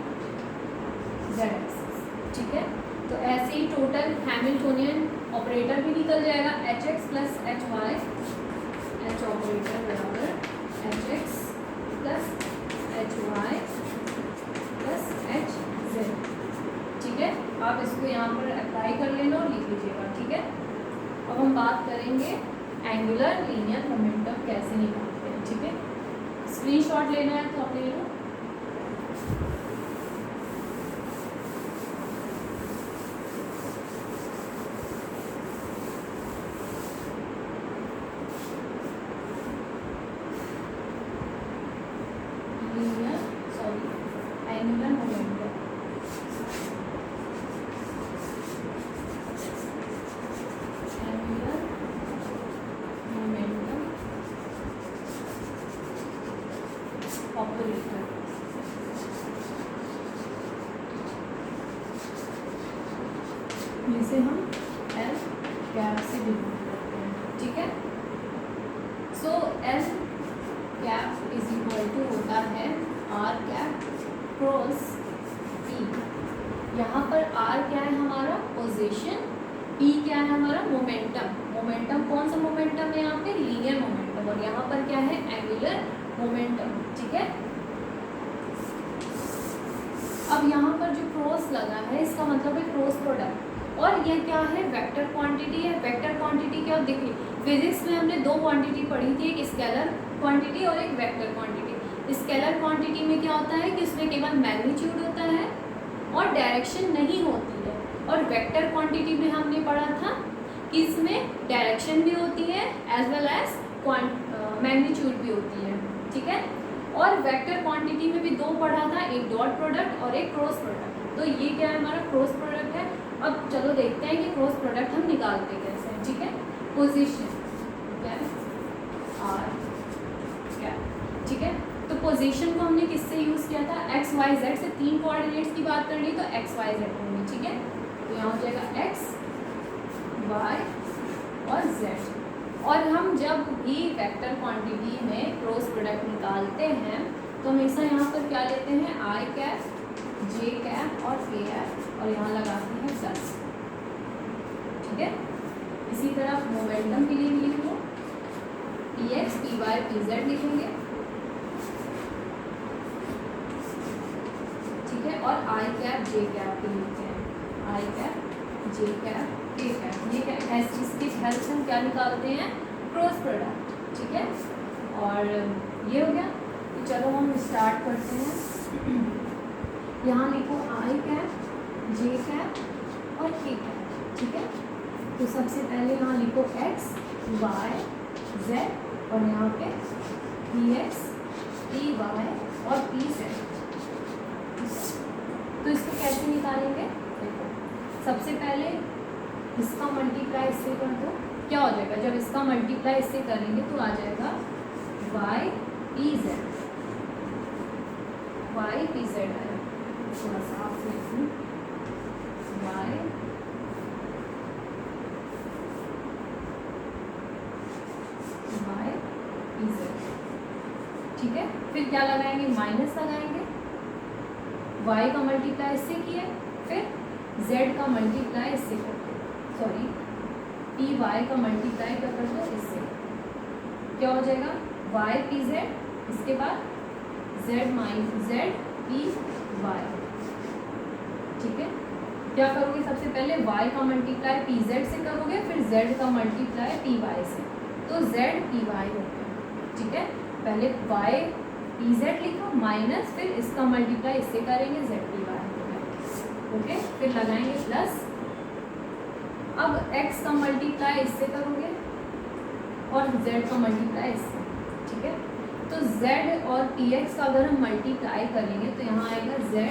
Z axis. ठीक है, तो ऐसे ही total Hamiltonian operator भी निकल जाएगा, h x plus h y. H operator बराबर h x plus h y plus h z. ठीक है, आप इसको यहाँ पर अप्लाई कर लेना और लिख लीजिएगा। ठीक है, अब हम बात करेंगे एंगुलर लीनियर मोमेंटम कैसे निकालते हैं। ठीक है, स्क्रीनशॉट लेना है तो आप ले लो। एंगुलर मोमेंटम ऑपरेटर जिसे हम एल कैप से डिनोट करते हैं। ठीक है, so L cap is equal to होता है आर कैप क्रॉस पी। यहाँ पर आर क्या है हमारा, पोजीशन पोजीशन, पी क्या है हमारा मोमेंटम, मोमेंटम कौन सा मोमेंटम है यहाँ पे, लीनियर मोमेंटम, और यहाँ पर क्या है एंगुलर मोमेंटम, ठीक है। अब यहाँ पर जो क्रॉस लगा है इसका मतलब है क्रॉस प्रोडक्ट, और ये क्या है वेक्टर क्वांटिटी है। वेक्टर क्वांटिटी क्या, देखिए फिजिक्स में हमने दो क्वांटिटी पढ़ी थी, एक स्केलर क्वांटिटी और एक वेक्टर क्वांटिटी। स्केलर क्वांटिटी में क्या होता है कि उसमें केवल मैग्नीट्यूड होता है और डायरेक्शन नहीं होती है, और वेक्टर क्वांटिटी में हमने पढ़ा था कि इसमें डायरेक्शन भी होती है एज वेल एज मैग्नीट्यूड भी होती है, ठीक है। और वेक्टर क्वांटिटी में भी दो पढ़ा था, एक डॉट प्रोडक्ट और एक क्रॉस प्रोडक्ट। तो ये क्या है हमारा क्रॉस प्रोडक्ट है। अब चलो देखते हैं कि क्रॉस प्रोडक्ट हम निकालते कैसे हैं, ठीक है। पोजीशन क्या है, आर क्या, ठीक है। तो पोजीशन को हमने किससे यूज़ किया था, एक्स वाई जेड से। तीन कोऑर्डिनेट्स की बात करनी तो एक्स वाई जेड होंगे, ठीक है। तो यहाँ हो जाएगा एक्स वाई और जेड। और हम जब भी वेक्टर क्वांटिटी में क्रॉस प्रोडक्ट निकालते हैं तो हमेशा यहाँ पर क्या लेते हैं, आई कैप, जे कैप और के कैप, और यहाँ लगाते हैं 10, ठीक है। इसी तरह मोमेंटम के लिए भी लिख लो, p x p y P z लिखेंगे, ठीक है। और आई कैप जे कैप भी लिखते हैं, आई कैप जे कैप के कैप। ये इसकी हेल्प से हम क्या निकालते हैं, क्रॉस प्रोडक्ट, ठीक है। और ये हो गया। तो चलो हम स्टार्ट करते हैं। यहाँ लिखो आई कैप, जे कैप और के कैप, ठीक है। तो सबसे पहले यहाँ लिखो एक्स वाई जेड, और यहाँ पे पी एक्स पी वाई और पी जेड। तो इसको कैसे निकालेंगे, देखो सबसे पहले इसका मल्टीप्लाई इससे कर दो, क्या हो जाएगा, जब इसका मल्टीप्लाई इससे करेंगे तो आ जाएगा Y P Z, Y P Z आएगा। थोड़ा सा आप लिखूँ, वाई वाई पी जेड, ठीक है। फिर क्या लगाएंगे, माइनस लगाएंगे, y का मल्टीप्लाई इससे किए, फिर z का मल्टीप्लाई इससे कर दो, सॉरी पी वाई का मल्टीप्लाई कर दो इससे, क्या हो जाएगा y पी जेड, इसके बाद z minus z P Y, ठीक है। क्या करोगे, सबसे पहले y का मल्टीप्लाई पी जेड से करोगे, फिर z का मल्टीप्लाई पी वाई से, तो z पी वाई हो गया, ठीक है। पहले y पी जेड लिखो माइनस, फिर इसका मल्टीप्लाई इससे करेंगे z पी वाई हो गया, ओके। फिर लगाएंगे प्लस, अब x का मल्टीप्लाई इससे करोगे और z का मल्टीप्लाई इससे, ठीक है। तो z और px का अगर हम मल्टीप्लाई करेंगे तो यहाँ आएगा z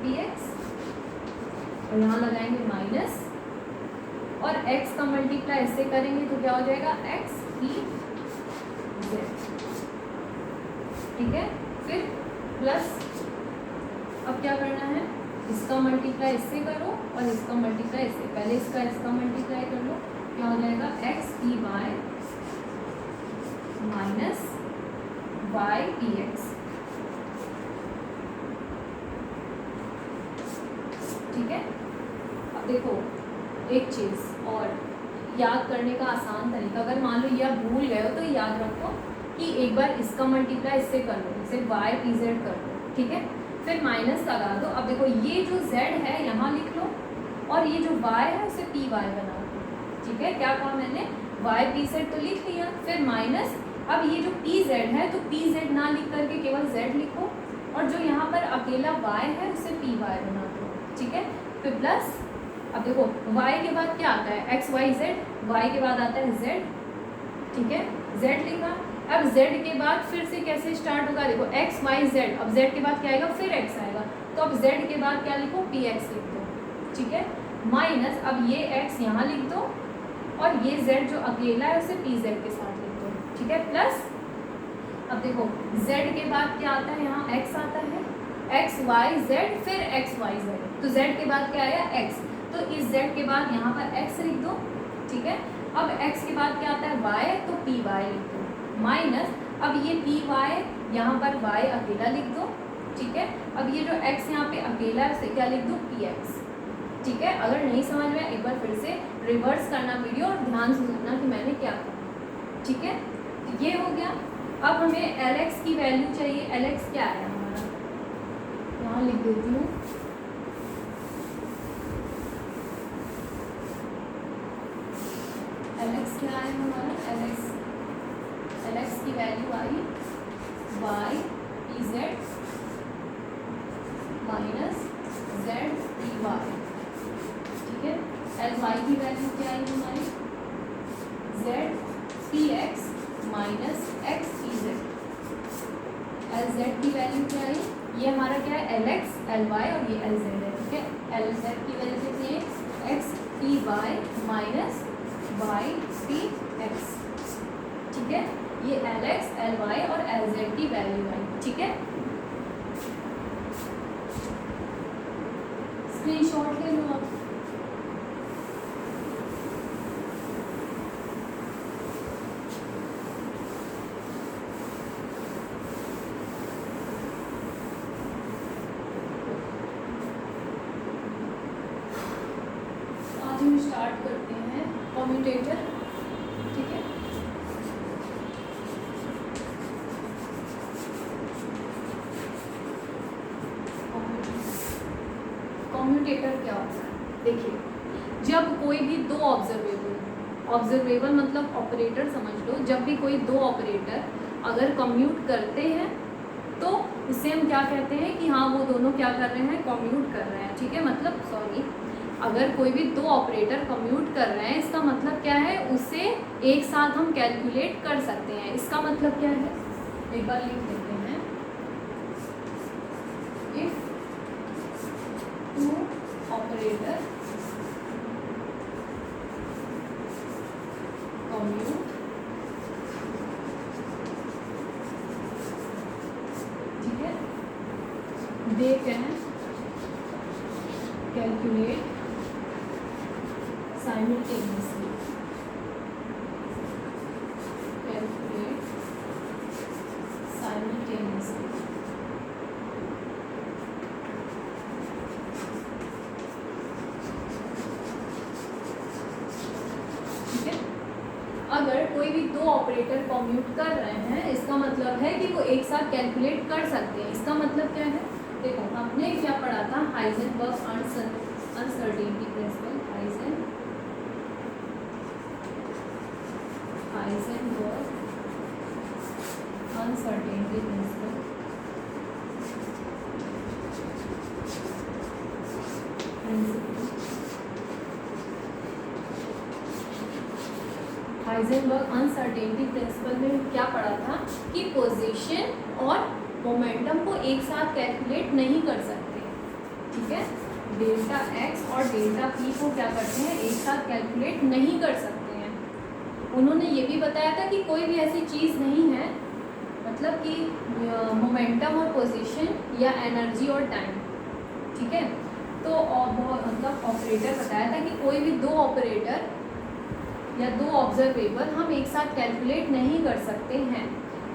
px, और यहाँ लगाएंगे माइनस, और x का मल्टीप्लाई इससे करेंगे तो क्या हो जाएगा x p z, ठीक है। फिर प्लस, अब क्या करना है, इसका मल्टीप्लाई इससे करो और इसका मल्टीप्लाई इससे, पहले इसका मल्टीप्लाई कर लो, क्या हो जाएगा x P Y minus y P X, ठीक है। अब देखो एक चीज़ और याद करने का आसान तरीका, अगर मान लो ये आप भूल गए हो तो याद रखो कि एक बार इसका मल्टीप्लाई इससे कर लो, इसे y पी जेड कर लो, ठीक है। फिर माइनस लगा दो। अब देखो ये जो z है यहाँ लिख लो, और ये जो y है उसे पी वाई बना दो, ठीक है। क्या कहा मैंने, y पी जेड तो लिख लिया, फिर माइनस, अब ये जो पी जेड है तो पी जेड ना लिख करके केवल z लिखो, और जो यहाँ पर अकेला y है उसे पी वाई बना दो, ठीक है। फिर प्लस, अब देखो y के बाद क्या आता है, एक्स वाई जेड, y के बाद आता है z, ठीक है, z लिखा। अब z के बाद फिर से कैसे स्टार्ट होगा, देखो x y z, अब z के बाद क्या आएगा, फिर x आएगा, तो अब z के बाद क्या लिखो, पी एक्स लिख दो, ठीक है। माइनस, अब ये x यहाँ लिख दो, और ये z जो अकेला है उसे पी जेड के साथ लिख दो, ठीक है। प्लस, अब देखो z के बाद क्या आता है, यहाँ x आता है, x y z, फिर x y z, तो z के बाद क्या आया, x, तो इस z के बाद यहाँ पर x लिख दो, ठीक है। अब x के बाद क्या आता है, y, तो पी वाई लिख दो, माइनस, अब ये पी वाई यहाँ पर y अकेला लिख दो, ठीक है। अब ये जो x यहाँ पे अकेला है उसे क्या लिख दो, पी एक्स, ठीक है, अगर नहीं समझ में एक बार फिर से रिवर्स करना वीडियो और ध्यान से सुनना कि मैंने क्या कहा। ठीक है, तो ये हो गया। अब हमें Lx की वैल्यू चाहिए। Lx क्या है हमारा, यहाँ लिख देती हूँ। Lx क्या है हमारा, Lx की वैल्यू आई y ez minus z dy। ठीक है, Ly की वैल्यू क्या आई हमारी, z px minus x ez। Lz की वैल्यू क्या आई, ये हमारा क्या है Lx, Ly और ये Lz है। ठीक है, Lz की वैल्यू कितनी है, x py minus y px। ठीक है, ये Lx, Ly और Lz की वैल्यू आई। ठीक है, स्क्रीनशॉट ले लो आप। आज हम स्टार्ट करते हैं कम्यूटेटर। ठीक है, कम्यूटेटर क्या होता है, देखिए जब कोई भी दो ऑब्जर्वेबल मतलब ऑपरेटर समझ लो, जब भी कोई दो ऑपरेटर अगर कम्यूट करते हैं तो उसे हम क्या कहते हैं कि हाँ वो दोनों क्या कर रहे हैं, कम्यूट कर रहे हैं। ठीक है, मतलब सॉरी, अगर कोई भी दो ऑपरेटर कम्यूट कर रहे हैं इसका मतलब क्या है, उसे एक साथ हम कैलकुलेट कर सकते हैं। इसका मतलब क्या है, एक बार लिख देते हैं, इफ टू ऑपरेटर कम्यूट, ठीक है, they can calculate simultaneously, calculate simultaneously। ठीक है, अगर कोई भी दो ऑपरेटर कम्यूट कर रहे हैं इसका मतलब है कि वो एक साथ कैलकुलेट कर सकते हैं। इसका मतलब क्या है, देखो आपने क्या पढ़ा था, Heisenberg uncertainty principle, Heisenberg uncertainty principle. Heisenberg uncertainty principle में क्या पढ़ा था कि पोजीशन और मोमेंटम को एक साथ कैलकुलेट नहीं कर सकते। ठीक है, डेल्टा x और डेल्टा p को क्या करते हैं, एक साथ कैलकुलेट नहीं कर सकते हैं। उन्होंने ये भी बताया था कि कोई भी ऐसी चीज़ नहीं है, मतलब कि मोमेंटम और पोजीशन या एनर्जी और टाइम। ठीक है, तो मतलब ऑपरेटर बताया था कि कोई भी दो ऑपरेटर या दो ऑब्जर्वेबल हम एक साथ कैलकुलेट नहीं कर सकते हैं।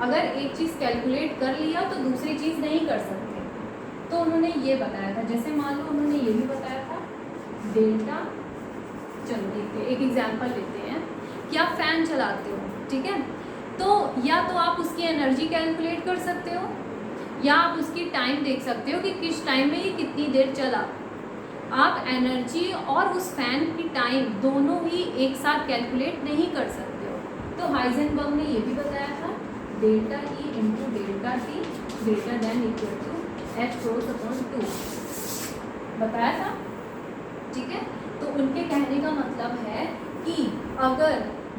अगर एक चीज़ कैलकुलेट कर लिया तो दूसरी चीज़ नहीं कर सकते। तो उन्होंने ये बताया था, जैसे मान लो उन्होंने ये भी बताया था डेल्टा, चलो देखते हैं, एक एग्जांपल लेते हैं कि आप फ़ैन चलाते हो। ठीक है, तो या तो आप उसकी एनर्जी कैलकुलेट कर सकते हो या आप उसकी टाइम देख सकते हो कि किस टाइम में ये कितनी देर चला। आप एनर्जी और उस फैन की टाइम दोनों ही एक साथ कैलकुलेट नहीं कर सकते हो। तो हाइजेनबर्ग ने ये भी बताया था delta E into delta T greater than equal to H रोज अपॉन 2 बताया था। ठीक है, तो उनके कहने का मतलब है कि अगर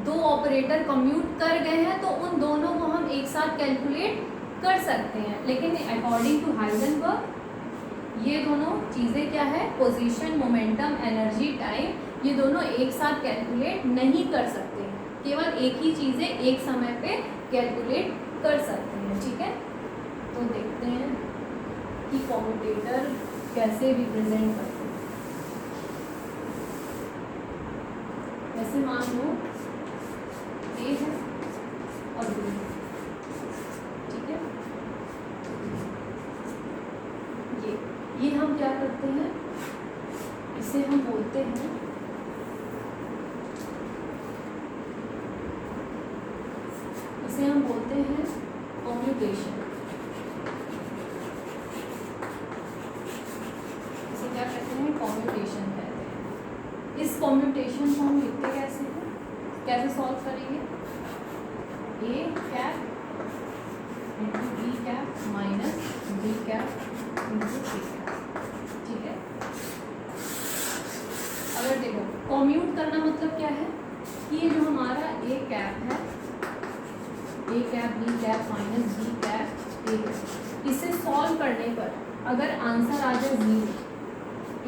दो ऑपरेटर कम्यूट कर गए हैं तो उन दोनों को हम एक साथ कैलकुलेट कर सकते हैं, लेकिन अकॉर्डिंग टू हाइजेनबर्ग ये दोनों चीज़ें क्या है, पोजीशन, मोमेंटम, एनर्जी, टाइम, ये दोनों एक साथ कैलकुलेट नहीं कर सकते। केवल एक ही चीज़ें एक समय पे कैलकुलेट कर सकते हैं। ठीक है, तो देखते हैं कि कम्यूटेटर कैसे रिप्रेजेंट करते हैं। जैसे मान लो ए है और बी है। ठीक है, ये हम क्या करते हैं, इसे हम बोलते हैं कॉम्यूटेशन। इसे क्या कहते हैं? कॉम्यूटेशन कहते हैं। इस कॉम्यूटेशन को हम लिखते कैसे हैं? कैसे सॉल्व करेंगे? A cap into B cap minus B cap into C cap. ठीक है, अगर देखो कॉम्यूट करना मतलब क्या है कि ये जो हमारा ए कैप है, A cap B cap minus B cap A cap, इसे सॉल्व करने पर अगर आंसर आ जाए जीरो,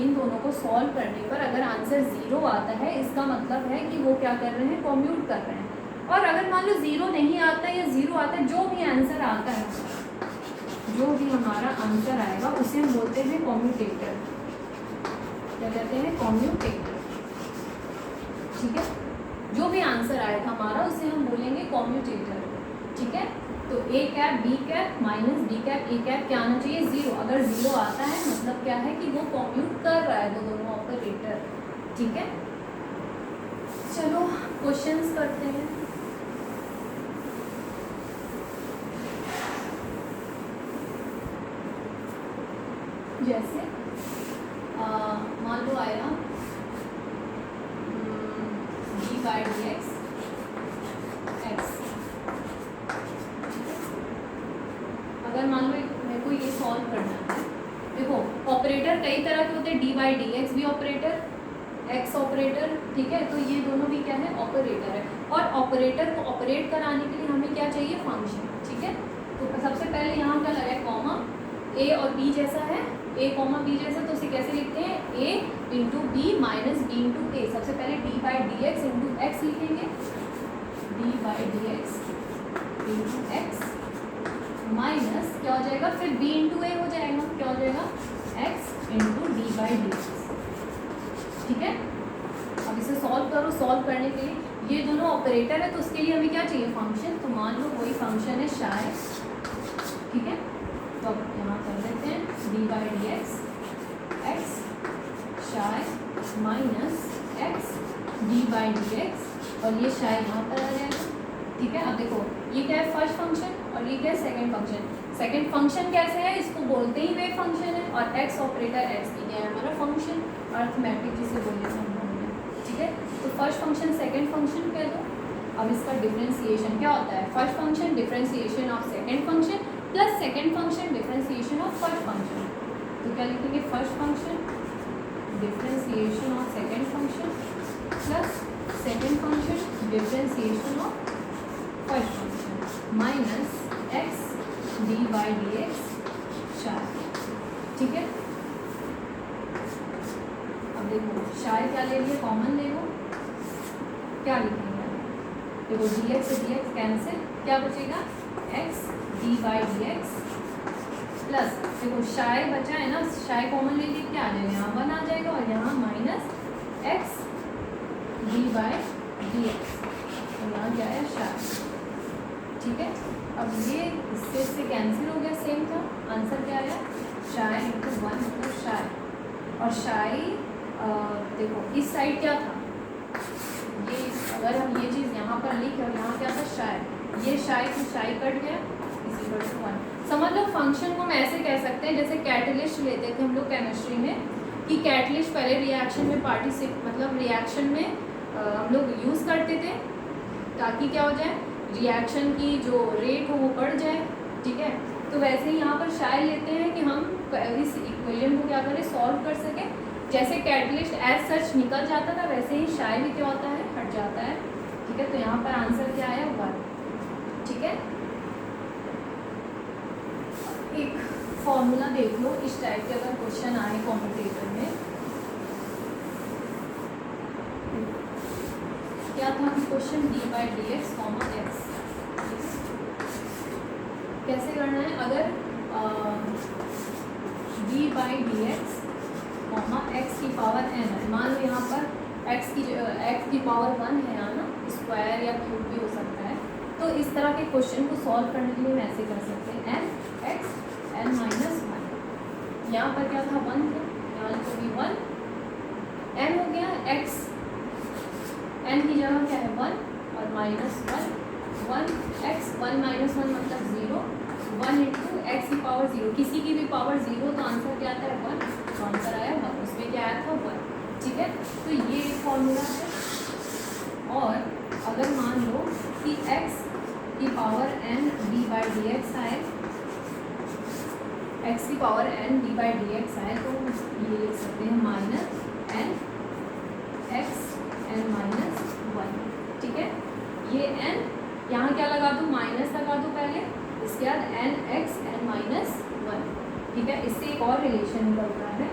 इन दोनों को सॉल्व करने पर अगर आंसर जीरो आता है, इसका मतलब है कि वो क्या कर रहे हैं? कॉम्यूट कर रहे हैं। और अगर मान लो जीरो नहीं आता है या जीरो आता है, जो भी आंसर आता है, जो भी हमारा आंसर आएगा उसे हम बोलते हैं कॉम्यूटेटर। क्या कहते हैं? कॉम्यूटेटर। ठीक है, जो भी आंसर आएगा हमारा उसे हम बोलेंगे कॉम्यूटेटर। ठीक है, तो A cap B cap minus B cap A cap क्या आना चाहिए? जीरो। अगर जीरो आता है मतलब क्या है कि वो कॉम्यूट कर रहा है, वो दोनों ऑपरेटर। ठीक है, चलो क्वेश्चंस करते हैं। जैसे मान लो आएगा D by D x x. अगर मान लो मेरे को ये सॉल्व करना है, देखो ऑपरेटर कई तरह के होते हैं, डी बाई डी एक्स भी ऑपरेटर, एक्स ऑपरेटर। ठीक है, तो ये दोनों भी क्या है? ऑपरेटर है। और ऑपरेटर को ऑपरेट कराने के लिए हमें क्या चाहिए? फंक्शन। ठीक है, तो सबसे पहले यहाँ क्या लगा है? कॉमा। ए और बी जैसा है, ए कॉमा बी जैसा, तो उसे कैसे लिखते हैं? A into B minus B into A. सबसे पहले d by D x into x लिखेंगे, d by D x into x minus क्या हो जाएगा? फिर b इंटू ए हो जाएगा। क्या हो जाएगा? x into D by D x. ठीक है, अब इसे सॉल्व करो। सॉल्व करने के लिए ये दोनों ऑपरेटर है, तो उसके लिए हमें क्या चाहिए? फंक्शन। तो मान लो वही फंक्शन है शाय। ठीक है, तो अब यहाँ कर देते हैं D by D x x shy minus x d by D x, और ये शाय यहाँ पर आ जाएगा। ठीक है, अब देखो ये क्या है? फर्स्ट फंक्शन, और ये क्या है? Second function. सेकंड फंक्शन कैसे है? इसको बोलते ही वेव फंक्शन है, और एक्स ऑपरेटर एक्स की क्या है? हमारा फंक्शन, अर्थमेटिक जिसे बोलते हैं हम लोग। ठीक है, तो फर्स्ट फंक्शन सेकंड फंक्शन कह दो। अब इसका डिफरेंशिएशन क्या होता है? First function differentiation of second function plus second function differentiation of first function. तो क्या लिखेंगे? First function differentiation of second function plus second function differentiation of first function minus x d by D x psi. ठीक है, अब देखो शाय क्या ले लिए? कॉमन ले लो। क्या लिखेंगे? देखो डी एक्स कैंसिल, क्या बचेगा? X d by D X plus, देखो शाय बचा है ना, शाय कॉमन ले लिए, क्या आ जाएगा? यहाँ 1 आ जाएगा, और यहाँ minus x d by D x, और यहाँ क्या है? शाय। ठीक है, अब ये इससे कैंसिल हो गया, सेम था। आंसर क्या आया? शाय इंटू 1 इंटू शाय। और शाय देखो इस साइड क्या था? ये अगर हम ये चीज़ यहाँ पर लिखे और यहाँ क्या था? शाय। ये शाय से शाय कट गया, इसी पर 1। समझ लो फंक्शन को हम ऐसे कह सकते हैं जैसे कैटलिस्ट लेते थे हम लोग केमिस्ट्री में, कि कैटलिस्ट पहले रिएक्शन में मतलब रिएक्शन में हम लोग यूज़ करते थे ताकि क्या हो जाए? रिएक्शन की जो रेट हो वो बढ़ जाए। ठीक है, तो वैसे ही यहाँ पर शाय लेते हैं कि हम इस इक्वेशन को क्या करें? सॉल्व कर सकें। जैसे कैटलिस्ट एज सच निकल जाता था, वैसे ही शाय भी क्या होता है? हट जाता है। ठीक है, तो यहाँ पर आंसर क्या आया? 1। ठीक है, एक फॉर्मूला देख लो इस टाइप के अगर क्वेश्चन आए कॉम्पिटिटर में। क्या था question? D by D x comma x. कैसे करना है? अगर D by D x comma x की पावर n है, मान लो यहाँ पर एक्स की पावर 1 है यहाँ ना, स्क्वायर या क्यूब भी हो सकता है। तो इस तरह के क्वेश्चन को सॉल्व करने के लिए हम ऐसे कर सकते हैं n एक्स n माइनस 1। यहाँ पर क्या था? 1 था, यहाँ लिखो भी 1 एक्स एन की जगह क्या है 1 और माइनस 1 एक्स 1 माइनस 1 मतलब 0 1 इंटू एक्स की पावर 0 किसी की भी पावर 0 तो आंसर क्या आता है 1 तो आंसर आया 1 उसमें क्या आया था 1 ठीक है। तो ये एक फॉर्मूला है। और अगर मान लो कि x की पावर n d/dx आए x की पावर n d/dx आए तो ये लिख सकते हैं minus n x n minus 1 ठीक है। ये n यहाँ क्या लगा दूँ माइनस लगा दूँ पहले, इसके बाद n x n माइनस 1 ठीक है। इससे एक और रिलेशन निकलता है।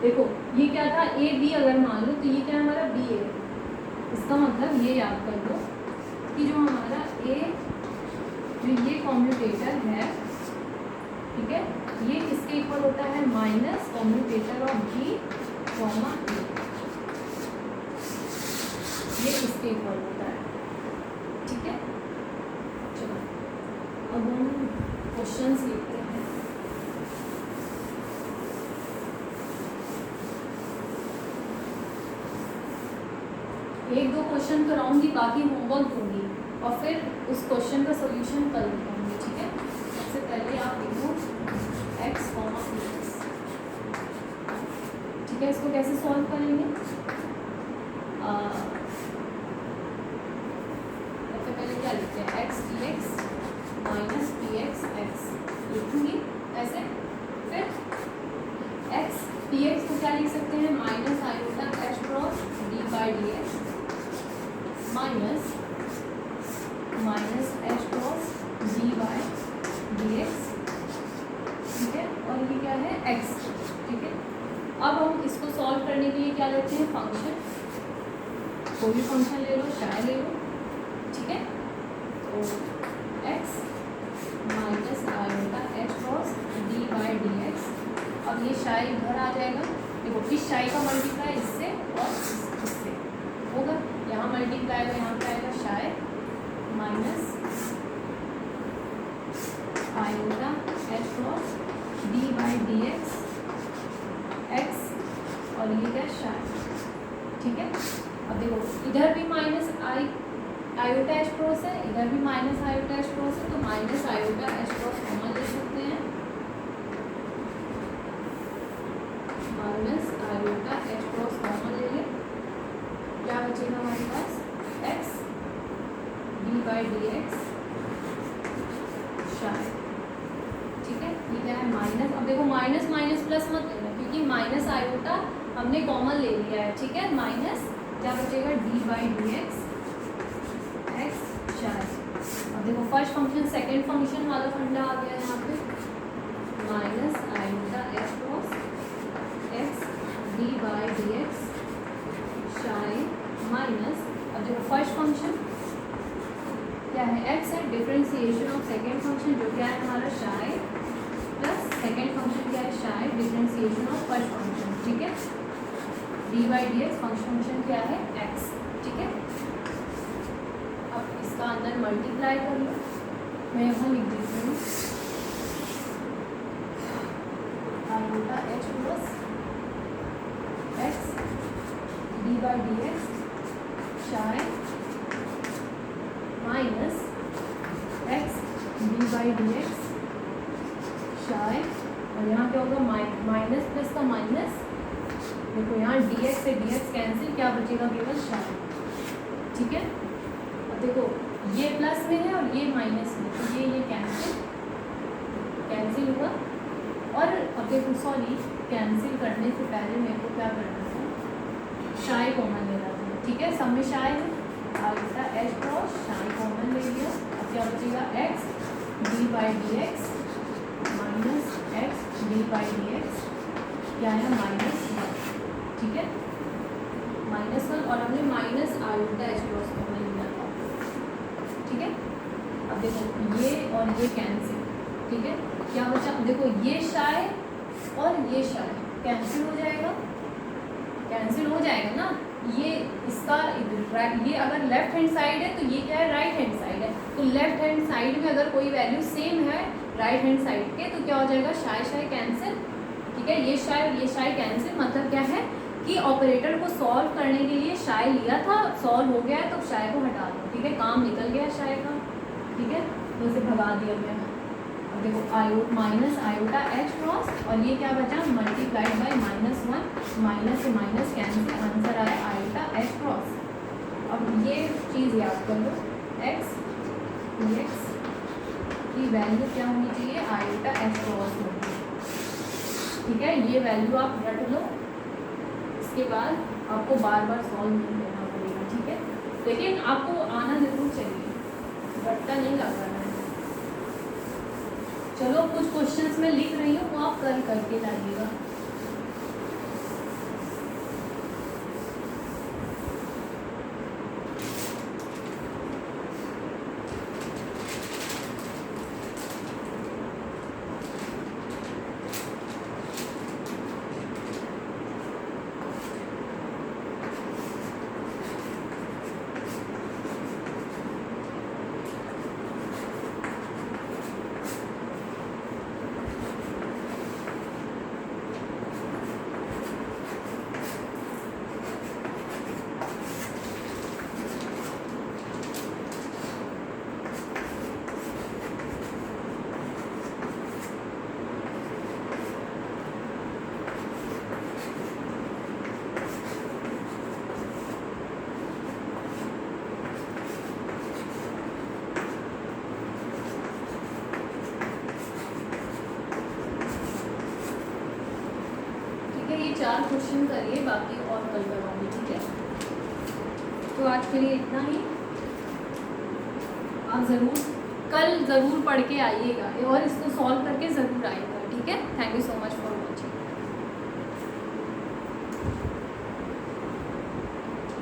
देखो ये क्या था a b अगर मान लो तो ये क्या है हमारा b है, इसका मतलब ये याद कर लो कि जो हमारा a जो ये कॉम्यूटेटर है ठीक है ये किसके इक्वल होता है minus commutator of b comma a, ये इसके इक्वल होता है ठीक है। चलो अब हम क्वेश्चंस लिखते हैं। एक दो क्वेश्चन कराऊंगी बाकी होमवर्क दूंगी और फिर उस क्वेश्चन का सोल्यूशन कल बताऊंगी ठीक है। सबसे पहले आप लिखो x, ठीक है। इसको कैसे सॉल्व करेंगे सबसे पहले क्या लिखते हैं x dx minus px x लिखूंगी ऐसे। फिर x px को क्या लिख सकते हैं minus iota h cross d/dx minus H cross d/dx ठीक है। और ये क्या है x ठीक है। अब हम इसको सॉल्व करने के लिए क्या लेते हैं फंक्शन, कोई भी फंक्शन ले लो चाहे ले लो ठीक है। तो x minus iota H cross d/dx, अब ये शाय इधर आ जाएगा। देखो इस शाय का मल्टीप्लाई इससे और इससे होगा, यहाँ मल्टीप्लाई होगा यहाँ पे आएगा psi minus iota H cross d/dx x और ये क्या शाय ठीक है। अब देखो इधर भी माइनस आयोटा एच क्रॉस है, इधर भी माइनस आयोटा एच क्रॉस है, तो minus iota H cross common ले सकते हैं, minus iota H cross common ले लें, क्या बचेगा हमारे पास x d/dx शाय ठीक है। ये क्या है माइनस, अब देखो माइनस माइनस प्लस मत लेना क्योंकि माइनस आयोटा हमने कॉमन ले लिया है ठीक है। माइनस क्या बचेगा d/dx x शाय। अब देखो फर्स्ट फंक्शन सेकंड फंक्शन वाला फंडा आ गया यहाँ पे, minus iota H cross x d/dx शाय माइनस, अब देखो फर्स्ट फंक्शन क्या है x है, डिफरेंशिएशन ऑफ सेकेंड फंक्शन जो क्या है हमारा शाय प्लस सेकेंड फंक्शन क्या है शाय डिफरेंशिएशन ऑफ फर्स्ट फंक्शन ठीक है। d/dx फर्स्ट फंक्शन क्या है x ठीक है। अब इसका अंदर मल्टीप्लाई कर लो, मैं यहाँ लिख देती हूँ iota H plus x d/dx शाय माइनस x d/dx शाय, और यहाँ क्या होगा माइनस प्लस का माइनस, देखो यहाँ dx से dx कैंसिल, क्या बचेगा केवल शाय ठीक है। अब देखो ये प्लस में है और ये माइनस में, तो ये कैंसिल हुआ। और अब देखो सॉरी कैंसिल करने से पहले मेरे को क्या करना था शाय कॉमन लेना था ठीक है। सब में शाय है, आयोटा एच क्रॉस शाय कॉमन ले लिया। अब क्या बचेगा x d/dx minus x d/dx क्या है माइनस 1 ठीक है, माइनस 1। और हमने minus iota H cross common लिया था ठीक है। अब देखो ये और ये कैंसिल ठीक है, क्या बचा देखो ये शाय और ये शाय कैंसिल हो जाएगा, कैंसिल हो जाएगा ना। ये इसका ये अगर लेफ्ट हैंड साइड है तो ये क्या है राइट हैंड साइड है, तो लेफ्ट हैंड साइड में अगर कोई वैल्यू सेम है राइट हैंड साइड के तो क्या हो जाएगा शाय शाय कैंसिल ठीक है। ये शाय और ये शाय कैंसिल, मतलब क्या है कि ऑपरेटर को सॉल्व करने के लिए शाय लिया था, सॉल्व हो गया है तो शाय को हटा दो, ठीक है, काम निकल गया शाय का, ठीक है, तो इसे भगा दिया गया। अब देखो माइनस आयोटा एच क्रॉस और ये क्या बचा, मल्टीप्लाइड बाई -1, माइनस से माइनस कैंसिल, आंसर आया आयोटा एच क्रॉस। अब ये चीज़ याद कर लो, एक्स की वैल्यू क्या होनी चाहिए, आयोटा एच क्रॉस होगी, ठीक है, ये वैल्यू आप रट लो। इसके बाद आपको बार बार सॉल्व नहीं करना पड़ेगा, ठीक है, लेकिन आपको आना जरूर चाहिए, रट्टा नहीं लगा है। चलो कुछ क्वेश्चंस मैं लिख रही हूँ वो आप कल करके लाइएगा। ये 4 क्वेश्चन करिए, बाकी और कल करवाऊंगी, ठीक है। तो आज के लिए इतना ही, आप कल ज़रूर पढ़ के आइएगा और इसको सॉल्व करके ज़रूर आइएगा, ठीक है। Thank you so much for